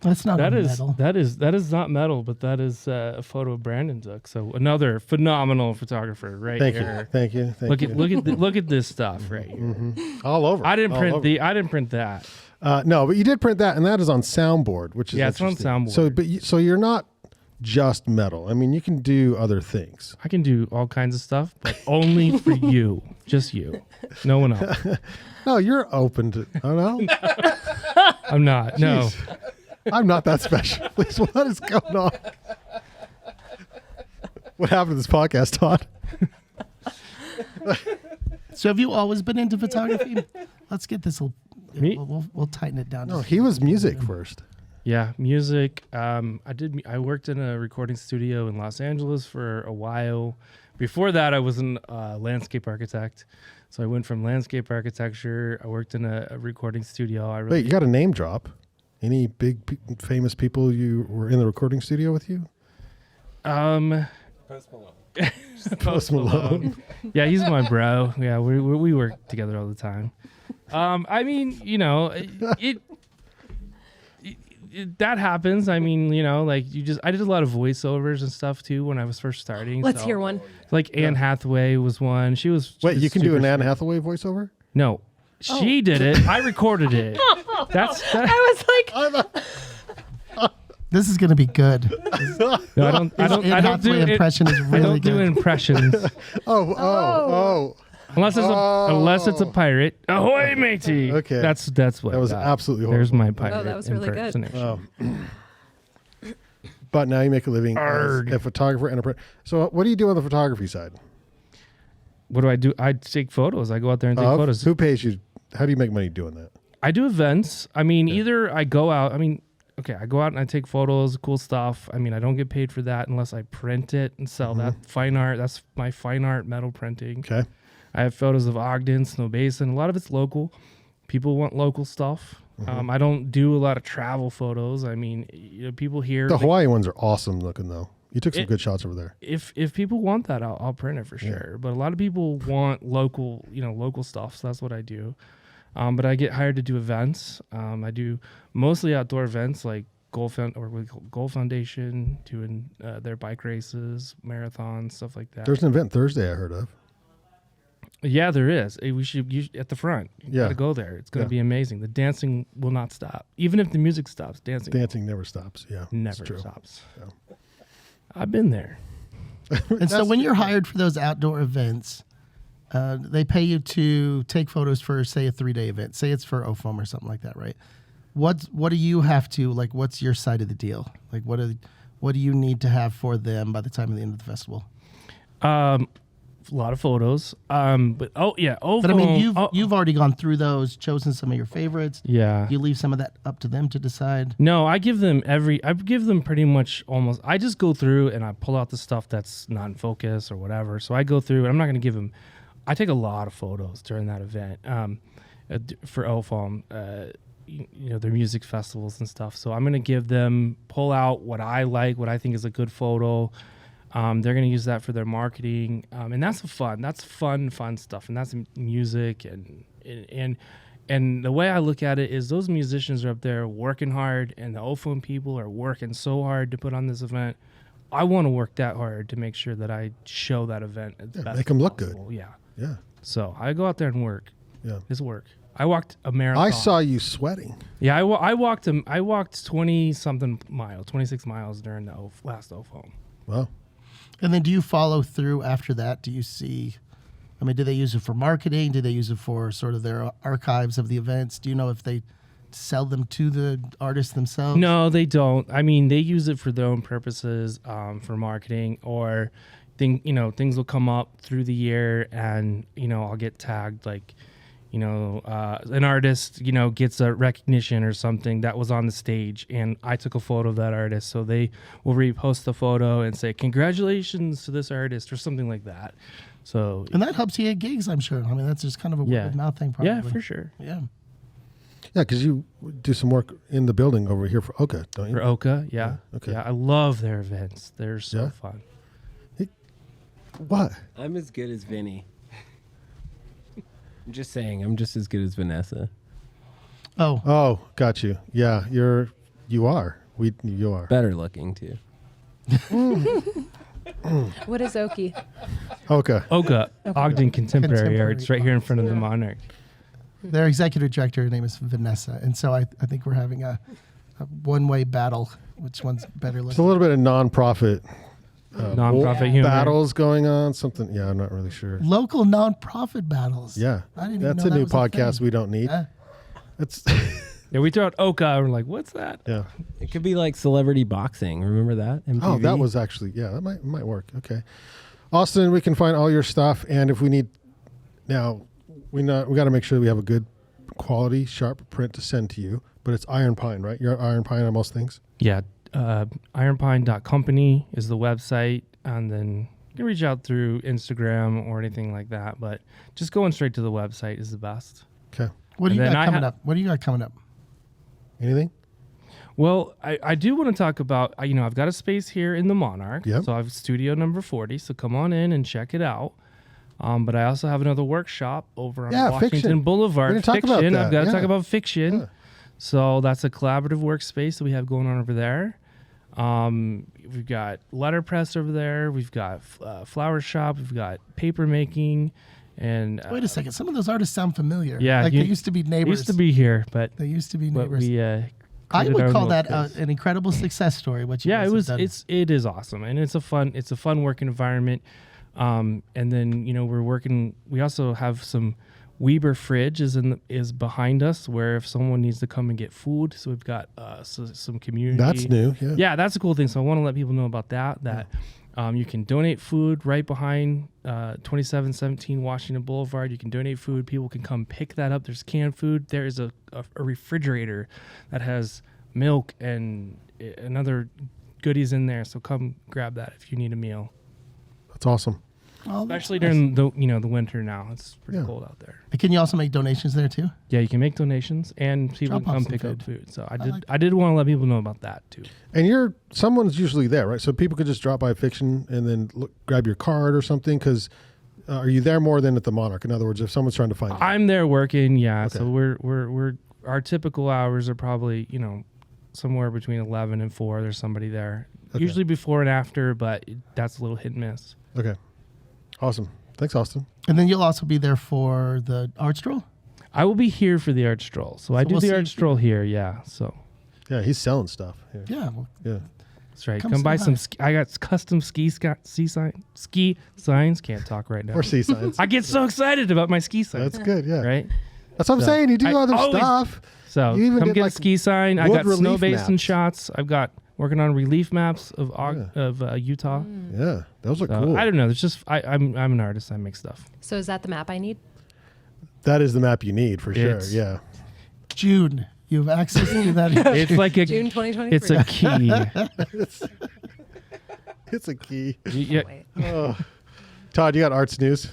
That's not metal. That is not metal, but that is a photo of Brandon took. So another phenomenal photographer right here. Thank you. Look at this stuff right here. All over. I didn't print that. No, but you did print that, and that is on soundboard, which is it's on interesting. soundboard. So you're not just metal. I mean, you can do other things. I can do all kinds of stuff, but only for you, just you, no one else. No, you're open to. I don't know. I'm not. No. I'm not that special. Please, what is going on? What happened to this podcast, Todd? So have you always been into photography? Let's get this. Me? We'll tighten it down. No, he was music first. Yeah, music. I worked in a recording studio in Los Angeles for a while. Before that, I was a landscape architect. So I went from landscape architecture. I worked in a recording studio. Wait, you got a name drop? Any big famous people you were in the recording studio with you? Post Malone. Post Malone. Yeah, he's my bro. Yeah, we work together all the time. I mean, that happens. I mean, I did a lot of voiceovers and stuff too when I was first starting. Let's hear one. Like Anne Hathaway was one. She was. Wait, you can do an super Anne Hathaway voiceover? No, she did it. I recorded it. I was like, This is going to be good. No, I don't do impression is really I don't do good. impressions Oh. unless it's a pirate. Ahoy, matey! Okay. That's what That was absolutely horrible. There's my pirate. that was really good. impersonation. Oh. But now you make a living as Arg. a photographer and a print. So what do you do on the photography side? What do I do? I take photos. I go out there and take photos. Who pays you? How do you make money doing that? I do events. I mean, either I go out. I mean, okay, I go out and I take photos, cool stuff. I mean, I don't get paid for that unless I print it and sell that fine art. That's my fine art metal printing. Okay. I have photos of Ogden, Snow Basin. A lot of it's local. People want local stuff. I don't do a lot of travel photos. I mean, people here. The Hawaii ones are awesome looking, though. You took some good shots over there. If people want that, I'll print it for sure. But a lot of people want local stuff. So that's what I do. But I get hired to do events. I do mostly outdoor events like Goal Foundation, doing their bike races, marathons, stuff like that. There's an event Thursday I heard of. Yeah, there is. You should at the front. You gotta go there. It's gonna be amazing. The dancing will not stop, even if the music stops. Dancing never stops. Yeah, never stops. Yeah. I've been there. And so when you're hired for those outdoor events, they pay you to take photos for, say, a 3-day event. Say it's for OFOM or something like that, right? What do you have to, like, what's your side of the deal? Like, what do you need to have for them by the time of the end of the festival? A lot of photos. But I mean, you've already gone through those, chosen some of your favorites. Yeah. You leave some of that up to them to decide. No, I give them pretty much almost. I just go through and I pull out the stuff that's not in focus or whatever. So I go through and I'm not going to give them. I take a lot of photos during that event for OFOM, their music festivals and stuff. So I'm going to pull out what I like, what I think is a good photo. They're going to use that for their marketing. And that's fun stuff. And that's music. And the way I look at it is those musicians are up there working hard, and the OFOM people are working so hard to put on this event. I want to work that hard to make sure that I show that event as best make them look possible. good. Yeah. Yeah. So I go out there and work. Yeah. It's work. I walked a marathon. I saw you sweating. Yeah, I walked 20-something miles, 26 miles during the last OFOM. Wow. And then do you follow through after that? Do you see, I mean, do they use it for marketing? Do they use it for sort of their archives of the events? Do you know if they sell them to the artists themselves? No, they don't. I mean, they use it for their own purposes, for marketing, or things will come up through the year and, I'll get tagged like, an artist, gets a recognition or something that was on the stage, and I took a photo of that artist. So they will repost the photo and say, congratulations to this artist or something like that. So, and that helps you get gigs, I'm sure. I mean, that's just kind of a word of mouth thing, probably. Yeah, for sure. Yeah. Yeah, because you do some work in the building over here for Oka, don't you? For Oka, yeah. Okay. Yeah, I love their events. They're so fun. What? I'm as good as Vinny. I'm just saying, I'm just as good as Vanessa. Oh, got you. Yeah, you are. You are. Better looking, too. What is Oki? Oka, Ogden Contemporary Art. It's right here in front of the Monarch. Their executive director, her name is Vanessa. And so I think we're having a one-way battle. Which one's better looking? It's a little bit of nonprofit humor. battles going on. Something. Yeah, I'm not really sure. Local nonprofit battles. Yeah, I didn't that's even know a new that was podcast thing. we don't need. Yeah. It's Yeah, we throw out Oka and we're like, what's that? yeah. It could be like celebrity boxing. Remember that? MTV? Oh, that was actually that might work. Okay, Austin, we can find all your stuff, and if we need now, we got to make sure we have a good quality, sharp print to send to you. But it's Iron Pine, right? You're Iron Pine on most things. Yeah, ironpine.company is the website, and then you can reach out through Instagram or anything like that. But just going straight to the website is the best. Okay. What do you And got then coming up? What do you got coming up? Anything? Well, I do want to talk about, I've got a space here in the Monarch. Yep. So I have studio number 40. So come on in and check it out. But I also have another workshop over on Washington fiction. Boulevard. We're gonna talk about that. I've got to Yeah. talk about fiction. Yeah. So that's a collaborative workspace that we have going on over there. We've got letterpress over there. We've got flower shop. We've got paper making. And Wait a second. Some of those artists sound familiar. Yeah, like they used to be neighbors. Used to be here, but They used to be but neighbors. we I created our would own call little that space. an incredible success story. What you guys have done. It is awesome, and it's a fun working environment. And then we also have some Weber fridge is behind us, where if someone needs to come and get food, so we've got some community. That's new. Yeah. Yeah, that's a cool thing. So I want to let people know about that. You can donate food right behind 2717 Washington Boulevard. You can donate food. People can come pick that up. There's canned food. There is a refrigerator that has milk and other goodies in there. So come grab that if you need a meal. That's awesome. Oh, Especially during the winter now. It's pretty cold out there. Can you also make donations there too? Yeah, you can make donations and people Drop off come some pick food. up food. So I did want to let people know about that too. And someone's usually there, right? So people could just drop by Fiction and then grab your card or something. Because are you there more than at the Monarch? In other words, if someone's trying to find you, I'm there working. Yeah. Okay. So we're our typical hours are probably somewhere between 11 and 4. There's somebody there. Okay. Usually before and after, but that's a little hit and miss. Okay, awesome. Thanks, Austin. And then you'll also be there for the art stroll? I will be here for the art stroll. So I do we'll the see art you stroll here. Yeah. So Yeah, he's selling stuff. Yeah. Well, Yeah. that's right. Come Come say buy hi. some. I got custom ski signs. Can't talk right now. Or sea signs. I get so excited about my ski signs. That's good. Yeah. Right. That's what I'm So, saying. You do I other always- stuff. So You even come did, get like, a ski sign. I wood got snow relief basin maps. shots. I've got working on relief maps of Utah. Yeah, those are So, cool. I don't know. It's just I'm an artist. I make stuff. So is that the map I need? That is the map you need for sure. It's- Yeah. June. You have access to that. It's like a June 2023. it's a key. It's a key. Yeah, Wait. Oh. Todd, you got arts news?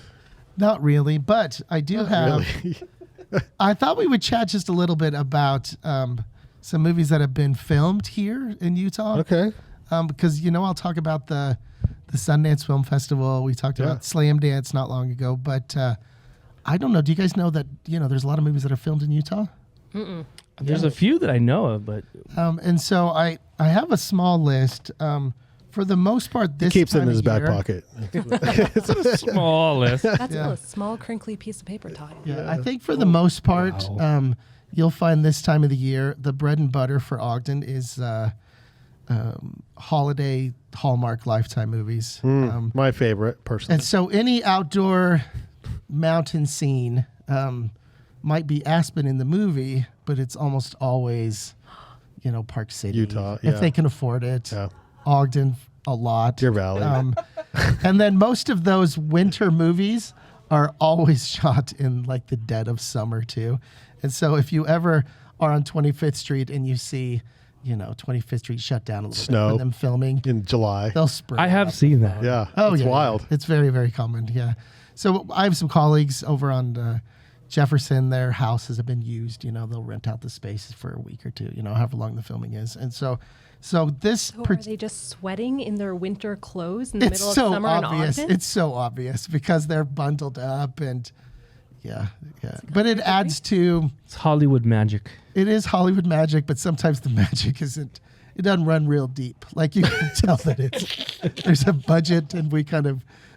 Not really, but I do have. Really? I thought we would chat just a little bit about some movies that have been filmed here in Utah. Okay. Because I'll talk about the Sundance Film Festival. We talked Yeah. about Slam Dance not long ago, but I don't know. Do you guys know that there's a lot of movies that are filmed in Utah? there's a few that I know of, but And so I have a small list. For the most part, this Keeps it in time his of back year- pocket. it's a small list. That's Yeah. a small crinkly piece of paper, Todd. Yeah, I think for the most part, Wow. you'll find this time of the year, the bread and butter for Ogden is holiday Hallmark Lifetime movies. My favorite, personally. And so any outdoor mountain scene might be Aspen in the movie, but it's almost always, Park City. Utah, yeah. If they can afford it. Yeah. Ogden, a lot. Deer Valley. And then most of those winter movies are always shot in like the dead of summer too. And so if you ever are on 25th Street and you see, 25th Street shut down a little Snow. bit for them filming, in July. they'll spray. I have seen that. Yeah. Oh, it's yeah. wild. It's very, very common. Yeah. So I have some colleagues over on Jefferson. Their houses have been used. They'll rent out the spaces for a week or two, however long the filming is. And so this. So are they just sweating in their winter clothes in the It's middle of so summer obvious. in Ogden? It's so obvious because they're bundled up and yeah. But it adds to It's Hollywood magic. it is Hollywood magic, but sometimes the magic isn't. It doesn't run real deep. Like you can tell that there's a budget and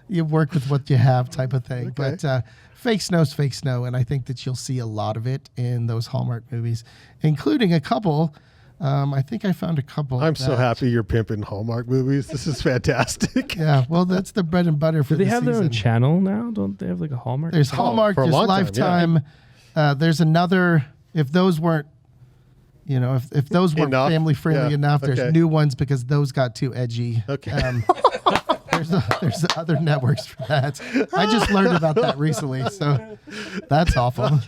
you work with what you have type of thing. Okay. But fake snow's fake snow, and I think that you'll see a lot of it in those Hallmark movies, including a couple. I think I found a couple. I'm so that- happy you're pimping Hallmark movies. This is fantastic. Yeah, well, that's the bread and butter for Do they the have their own season. channel now? Don't they have like a Hallmark? There's Oh, Hallmark, for a there's long time, Lifetime. There's another. If those weren't, if those weren't Enough? family friendly Yeah, enough, okay. there's new ones because those got too edgy. Okay. There's other networks for that. I just learned about that recently, so that's awful.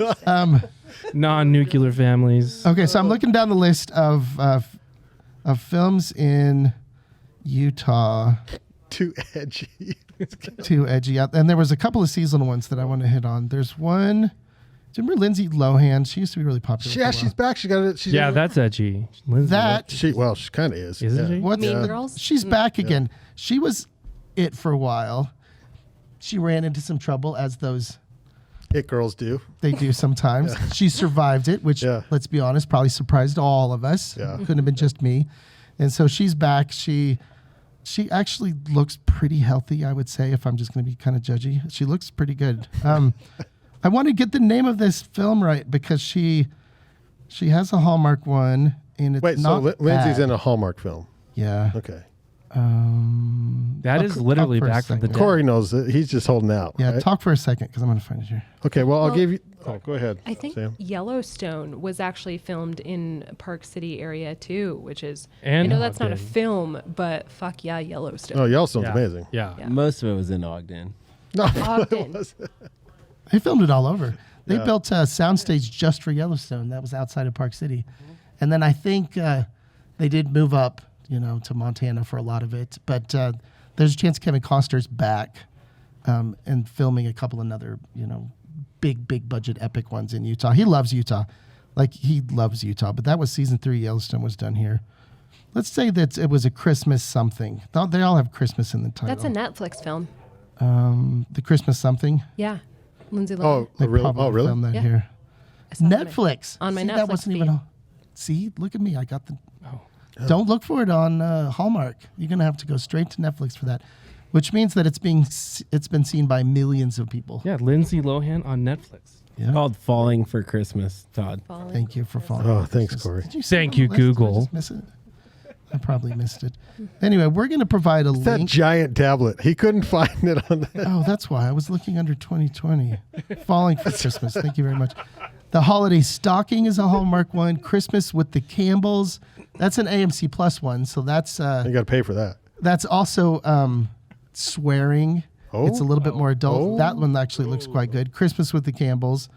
Non-nuclear families. Okay, so I'm looking down the list of films in Utah. Too edgy. Too edgy, and there was a couple of seasonal ones that I want to hit on. There's one. Do you remember Lindsay Lohan? She used to be really popular. for a Yeah, while. she's back. She got it. She's Yeah, that's edgy. Lindsay, That she kind of is. Isn't yeah. she? What's Mean Yeah. Girls? She's back again. She was it for a while. She ran into some trouble, as those It girls do. they do sometimes. She survived it, which, Yeah. let's be honest, probably surprised all of us. Yeah. Couldn't have been just me. And so she's back. She actually looks pretty healthy, I would say, if I'm just going to be kind of judgy. She looks pretty good. I want to get the name of this film right because she has a Hallmark one, and it's Wait, so not Lindsay's bad. in a Hallmark film. Yeah. Okay. That is literally back from the dead. Kory knows it. He's just holding out. Yeah, right? talk for a second because I'm going to find it here. Okay, well, I'll Well, give you... Oh, go ahead, I think Sam. Yellowstone was actually filmed in Park City area too, which is And I know that's not a Ogden. film, but fuck yeah, Yellowstone. Oh, Yellowstone's Yeah. amazing. Yeah. Yeah. Most of it was in Ogden. No, Ogden. They filmed it all over. They Yeah. built a soundstage just for Yellowstone. That was outside of Park City. And then I think they did move up, to Montana for a lot of it. But there's a chance Kevin Costner's back and filming a couple another, big budget epic ones in Utah. He loves Utah. He loves Utah. But that was season 3. Yellowstone was done here. Let's say that it was a Christmas something. They all have Christmas in the title. That's a Netflix film. The Christmas something. Yeah. Lindsay Lohan. Oh, They really? probably Oh, really? filmed that Yeah. here. I saw it Netflix. on my See, Netflix that wasn't even. feed. See, look at me. I got the. Oh. Don't look for it on Hallmark. You're gonna have to go straight to Netflix for that, which means that it's been seen by millions of people. Yeah, Lindsay Lohan on Netflix. Yeah. Called Falling for Christmas, Todd. Falling. Thank you for following. Oh, thanks, Kory. Did you see Thank it on you, the list? Did I Google. just miss it? I probably missed it. Anyway, we're going to provide a That link. giant tablet. He couldn't find it on that. Oh, that's why. I was looking under 2020. Falling for Christmas. Thank you very much. The Holiday Stocking is a Hallmark one. Christmas with the Campbells. That's an AMC Plus one. So that's You got to pay for that. that's also swearing. Oh. It's a little bit more adult. Oh. That one actually looks quite good. Christmas with the Campbells.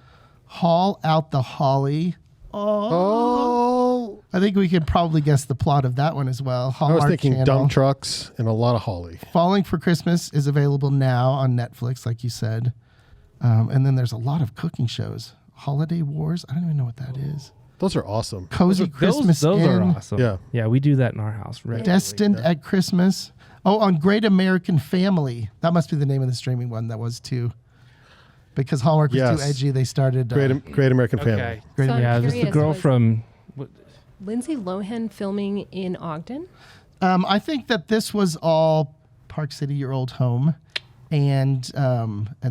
Haul Out the Holly. Oh. I think we could probably guess the plot of that one as well. I was Hallmark thinking Channel. dump trucks and a lot of holly. Falling for Christmas is available now on Netflix, like you said. And then there's a lot of cooking shows. Holiday Wars. I don't even know what that is. Those are awesome. Cozy Christmas those are Inn. awesome. Yeah. Yeah, we do that in our house. Regularly. Destined at Christmas. Oh, on Great American Family. That must be the name of the streaming one that was too. Because Hallmark was Yes. too edgy, they started. Great American Family. Okay. Great So I'm Yeah, this is the curious, girl was from. Lindsay Lohan filming in Ogden. I think that this was all Park City, your old home, and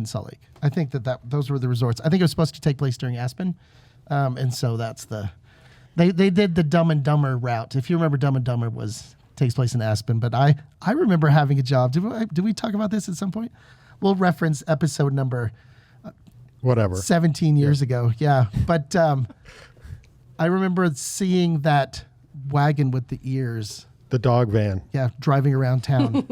Salt Lake. I think that those were the resorts. I think it was supposed to take place during Aspen, and so that's the. They did the Dumb and Dumber route. If you remember, Dumb and Dumber takes place in Aspen, but I remember having a job. Did we talk about this at some point? We'll reference episode number Whatever. 17 years ago. Yeah. But I remember seeing that wagon with the ears. The dog van. Yeah. Driving around town.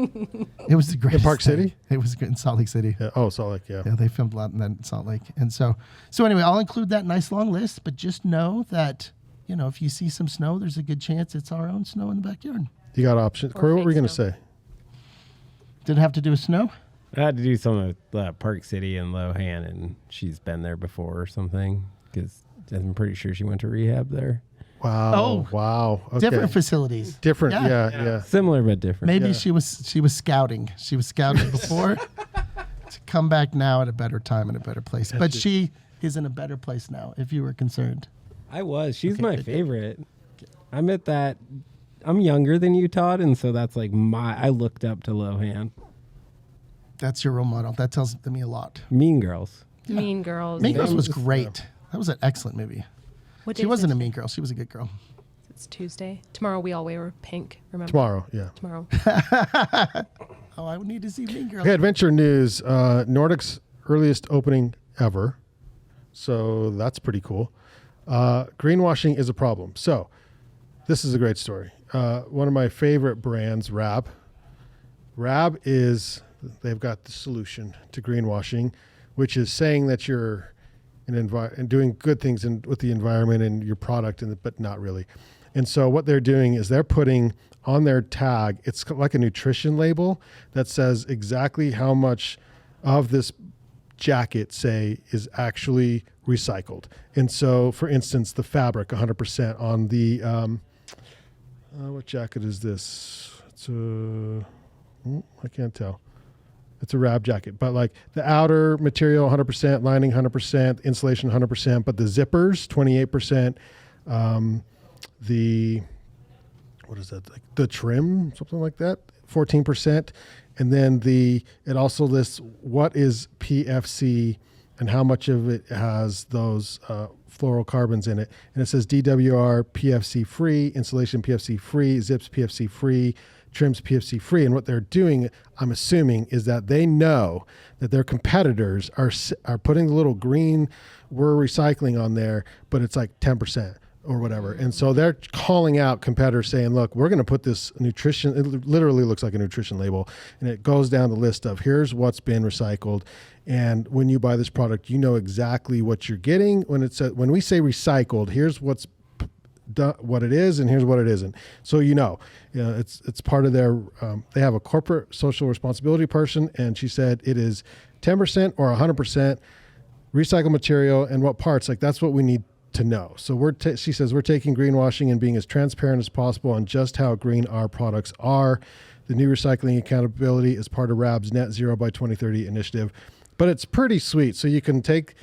It was the greatest. Park thing. City? It was in Salt Lake City. Yeah. Oh, Salt Lake. Yeah. Yeah. They filmed a lot in that in Salt Lake. And so anyway, I'll include that nice long list, but just know that, if you see some snow, there's a good chance it's our own snow in the backyard. You got options. Kory, what were you going to fake say? Did it have to do with snow? I had to do something with Park City and Lohan, and she's been there before or something, because I'm pretty sure she went to rehab there. Wow. Oh. Wow. Okay. Different facilities. Different. Yeah. Yeah. Similar but different. Maybe Yeah. she was scouting. She was scouting before to come back now at a better time and a better place. But she is in a better place now, if you were concerned. I was. She's Okay, my good. favorite. I'm at that. I'm younger than you, Todd, and so that's like I looked up to Lohan. That's your role model. That tells me a lot. Mean Girls. Mean Girls. Mean Girls Yeah. was great. That was an excellent movie. What She day is wasn't it? a mean girl. She was a good girl. It's Tuesday. Tomorrow we all wear pink. Remember? Tomorrow. Yeah. Tomorrow. Oh, I would need to see Mean Girls. Okay. Adventure news. Nordic's earliest opening ever. So that's pretty cool. Greenwashing is a problem. So this is a great story. One of my favorite brands, Rab. Rab they've got the solution to greenwashing, which is saying that you're and doing good things with the environment and your product, but not really. And so what they're doing is they're putting on their tag, it's like a nutrition label that says exactly how much of this jacket, say, is actually recycled. And so, for instance, the fabric, 100% on the, what jacket is this? It's I can't tell. It's a Rab jacket, but like the outer material, 100%, lining, 100%, insulation, 100%, but the zippers, 28%, what is that? Like the trim, something like that, 14%. And then it also lists what is PFC and how much of it has those fluorocarbons in it. And it says DWR PFC free, insulation PFC free, zips PFC free, trim's PFC free. And what they're doing, I'm assuming, is that they know that their competitors are putting the little green "we're recycling" on there, but it's like 10% or whatever. And so they're calling out competitors saying, look, we're going to put this nutrition, it literally looks like a nutrition label, and it goes down the list of here's what's been recycled. And when you buy this product, you know exactly what you're getting. When we say recycled, here's what it is, and here's what it isn't. So it's part of their. They have a corporate social responsibility person, and she said it is 10% or 100% recycled material, and what parts. Like that's what we need to know. So she says we're taking greenwashing and being as transparent as possible on just how green our products are. The new recycling accountability is part of RAB's Net Zero by 2030 initiative, but it's pretty sweet. So you can take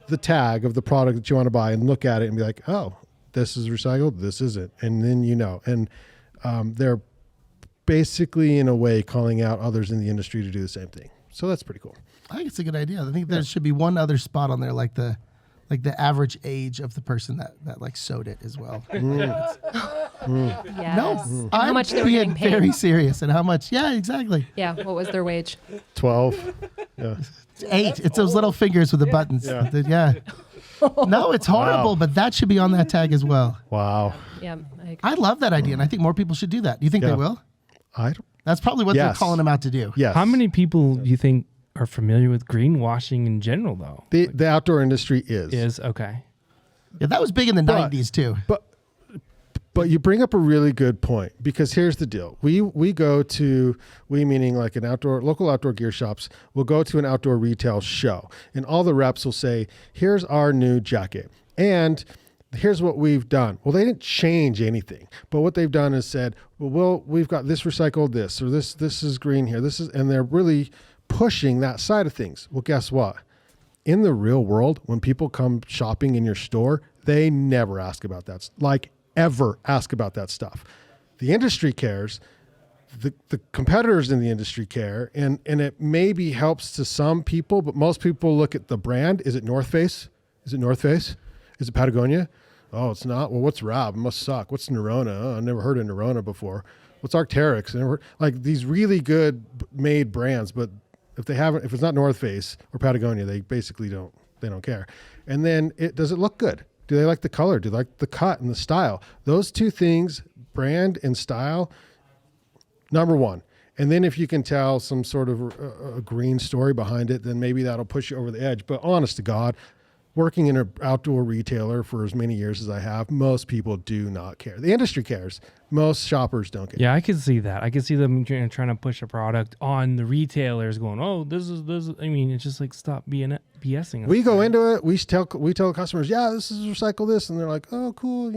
the tag of the product that you want to buy and look at it and be like, oh, this is recycled, this isn't. And then and they're basically in a way calling out others in the industry to do the same thing. So that's pretty cool. I think it's a good idea. I think there should be one other spot on there, like the average age of the person that like sewed it as well. Yes. No, How much they were getting paid. Very serious, and how much? Yeah, exactly. Yeah. What was their wage? 12. Yeah. It's 8. It's those little fingers with the buttons. Yeah. No, it's horrible, but that should be on that tag as well. Wow. Yeah. I love that idea, and I think more people should do that. Do you think they will? That's probably what they're calling them out to do. Yes. How many people do you think are familiar with greenwashing in general, though? The outdoor industry is okay. Yeah, that was big in the 90s too. But you bring up a really good point, because here's the deal. We go to, meaning like local outdoor gear shops, will go to an outdoor retail show, and all the reps will say, here's our new jacket. And here's what we've done. Well, they didn't change anything, but what they've done is said, we've got this recycled this, or this is green here. And they're really pushing that side of things. Well, guess what? In the real world, when people come shopping in your store, they never ask about that. Ever ask about that stuff. The industry cares. The competitors in the industry care, and it maybe helps to some people, but most people look at the brand. Is it North Face? Is it Patagonia? Oh, it's not. Well, what's Rab? It must suck. What's Nerona? Oh, I never heard of Nerona before. What's Arc'teryx? Like these really good made brands, but if it's not North Face or Patagonia, they basically don't care. And then does it look good? Do they like the color? Do they like the cut and the style? Those two things, brand and style, number one. And then if you can tell some sort of a green story behind it, then maybe that'll push you over the edge. But honest to God, working in an outdoor retailer for as many years as I have, most people do not care. The industry cares. Most shoppers don't care. Yeah, I can see that. I can see them trying to push a product on the retailers going, oh, this is. I mean, it's just like, stop BSing us. We go into it. We tell customers, yeah, this is recycle this. And they're like, oh, cool,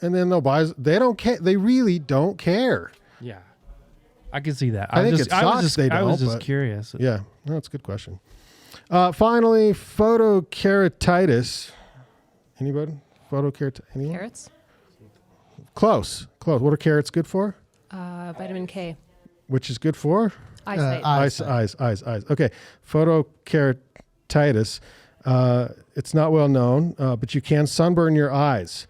And then they'll buy. They don't care. They really don't care. Yeah. I can see that. I think it sucks they don't. I was just curious. Yeah, no, that's a good question. Finally, photokeratitis. Anybody? Photokeratitis? Anyone? Carrots? Close. What are carrots good for? Vitamin K. Which is good for? Eyesight. Eyes. Okay. Photokeratitis. It's not well known, but you can sunburn your eyes.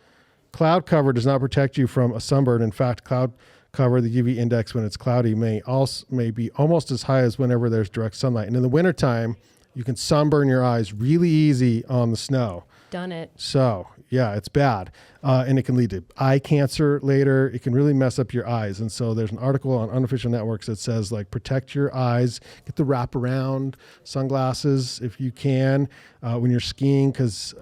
Cloud cover does not protect you from a sunburn. In fact, cloud cover, the UV index when it's cloudy may be almost as high as whenever there's direct sunlight. And in the wintertime, you can sunburn your eyes really easy on the snow. Done it. So, yeah, it's bad. And it can lead to eye cancer later. It can really mess up your eyes. And so there's an article on Unofficial Networks that says, protect your eyes. Get the wraparound sunglasses if you can when you're skiing, because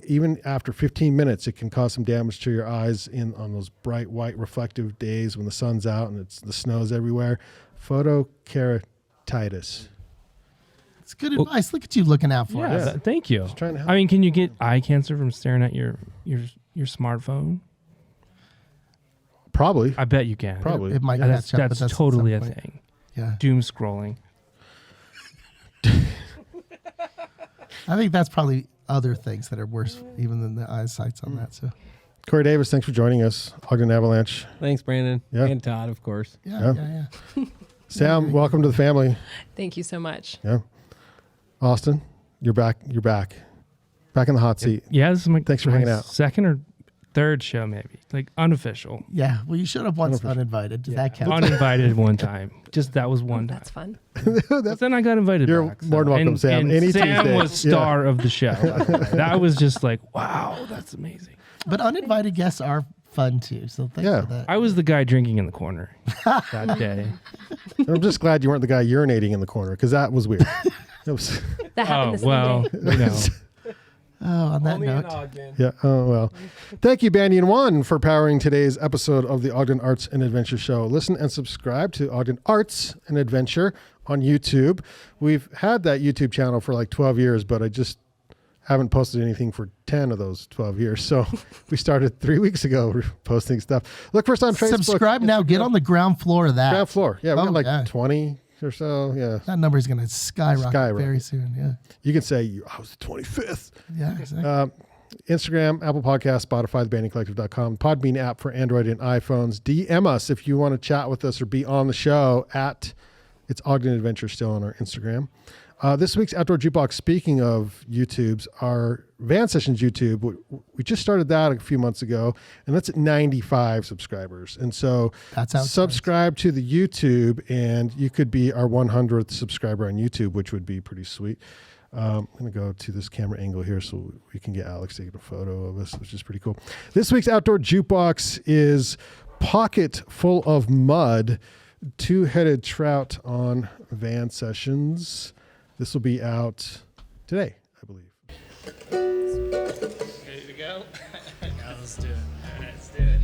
even after 15 minutes, it can cause some damage to your eyes on those bright, white, reflective days when the sun's out and the snow's everywhere. Photokeratitis. It's good advice. Look at you looking out for us. Yeah, thank you. Just trying to help. I mean, can you get eye cancer from staring at your smartphone? Probably. I bet you can. Probably. It might That's catch up, but totally at a some point. thing. Yeah. Doom scrolling. I think that's probably other things that are worse even than the eyesights on that. So, Kory Davis, thanks for joining us. Ogden Avalanche. Thanks, Brandon. Yeah. And Todd, of course. yeah. Sam, welcome to the family. Thank you so much. Yeah. Austin, you're back. Back in the hot seat. Yeah, this is Thanks for hanging out. Second or third show, maybe like unofficial. Yeah. Well, you showed up once uninvited. Does that count? Uninvited one time. Just that was one time. That's fun. But then I got invited You're back. more than welcome, and, Sam. And Any Sam Tuesday. was star of the show. That was just like, wow, that's amazing. But uninvited guests are fun too. So thanks for that. I was the guy drinking in the corner that day. And I'm just glad you weren't the guy urinating in the corner because that was weird. That happened the same day. You know. Oh, on that note. Yeah. Oh, well. Thank you, Banyan One, for powering today's episode of the Ogden Arts and Adventure Show. Listen and subscribe to Ogden Arts and Adventure on YouTube. We've had that YouTube channel for like 12 years, but I just haven't posted anything for 10 of those 12 years. So we started 3 weeks ago posting stuff. Look for us on Facebook. Subscribe now. Get on the ground floor of that. Ground floor. Yeah, we got like yeah. 20 or so. Yeah. That number is going to skyrocket very soon. Yeah. You can say, I was the 25th. Yeah, exactly. Instagram, Apple Podcasts, Spotify, thebandingcollective.com, Podbean app for Android and iPhones. DM us if you want to chat with us or be on the show at It's Ogden Adventure still on our Instagram. This week's Outdoor Jukebox, speaking of YouTubes, our Van Sessions YouTube, we just started that a few months ago, and that's at 95 subscribers. And so subscribe to the YouTube, and you could be our 100th subscriber on YouTube, which would be pretty sweet. I'm going to go to this camera angle here so we can get Alex to get a photo of us, which is pretty cool. This week's Outdoor Jukebox is Pocket Full of Mud, Two-Headed Trout on Van Sessions. This will be out today, I believe. Ready to go? Now let's do it. All right, let's do it.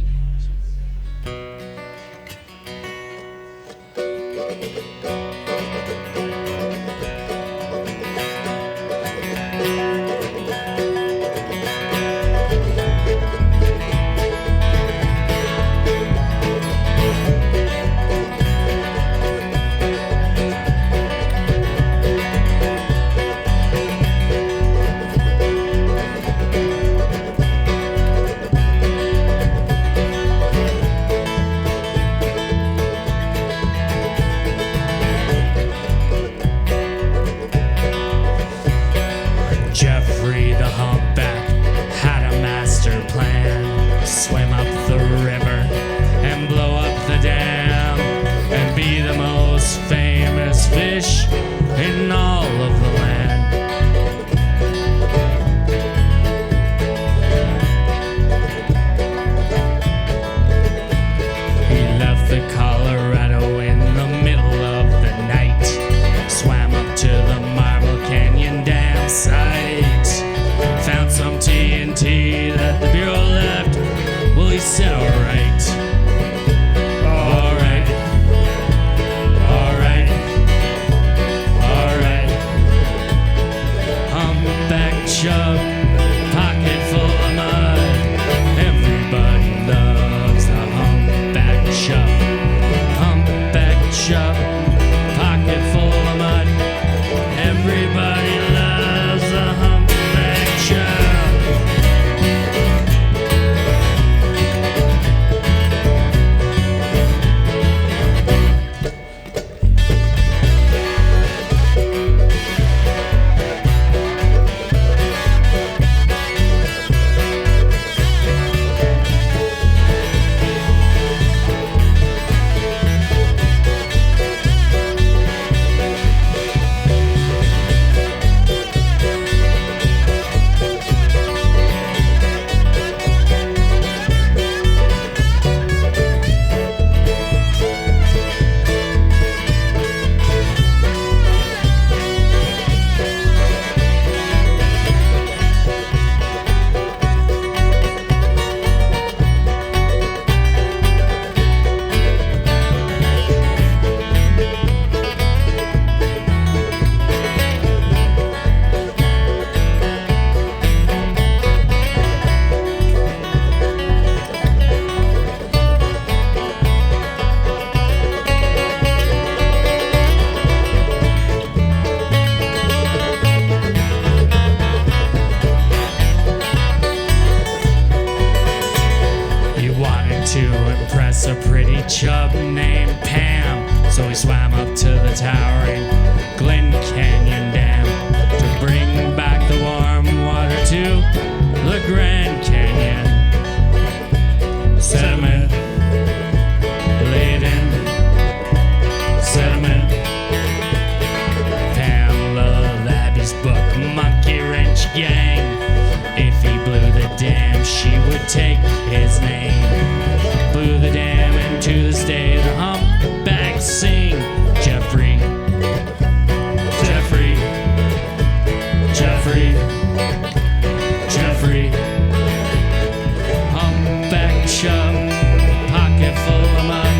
yang. If he blew the dam, she would take his name. Blew the dam into the state, the humpback sing. Jeffrey, Jeffrey, Jeffrey, Jeffrey. Humpback shove, pocket full of mud.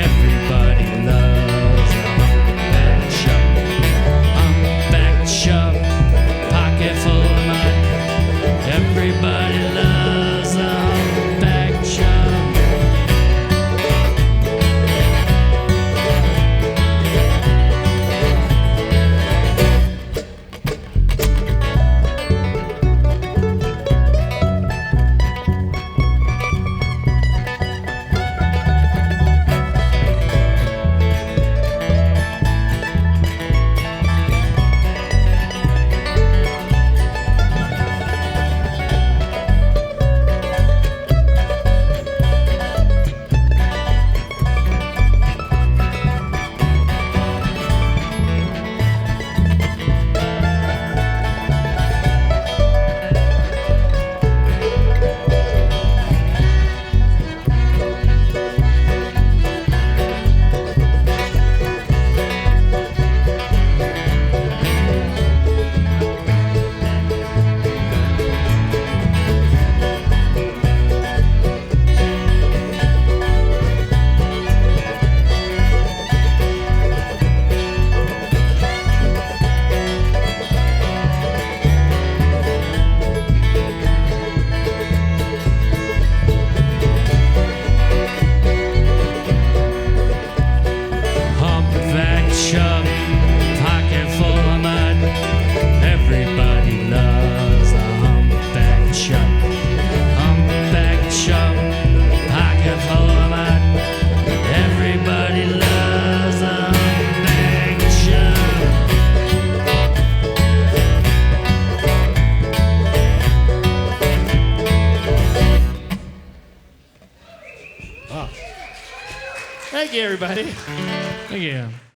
Everybody loves a humpback shove. Humpback shove, pocket full of mud. Everybody loves a humpback shove. Thank you, everybody. Thank you.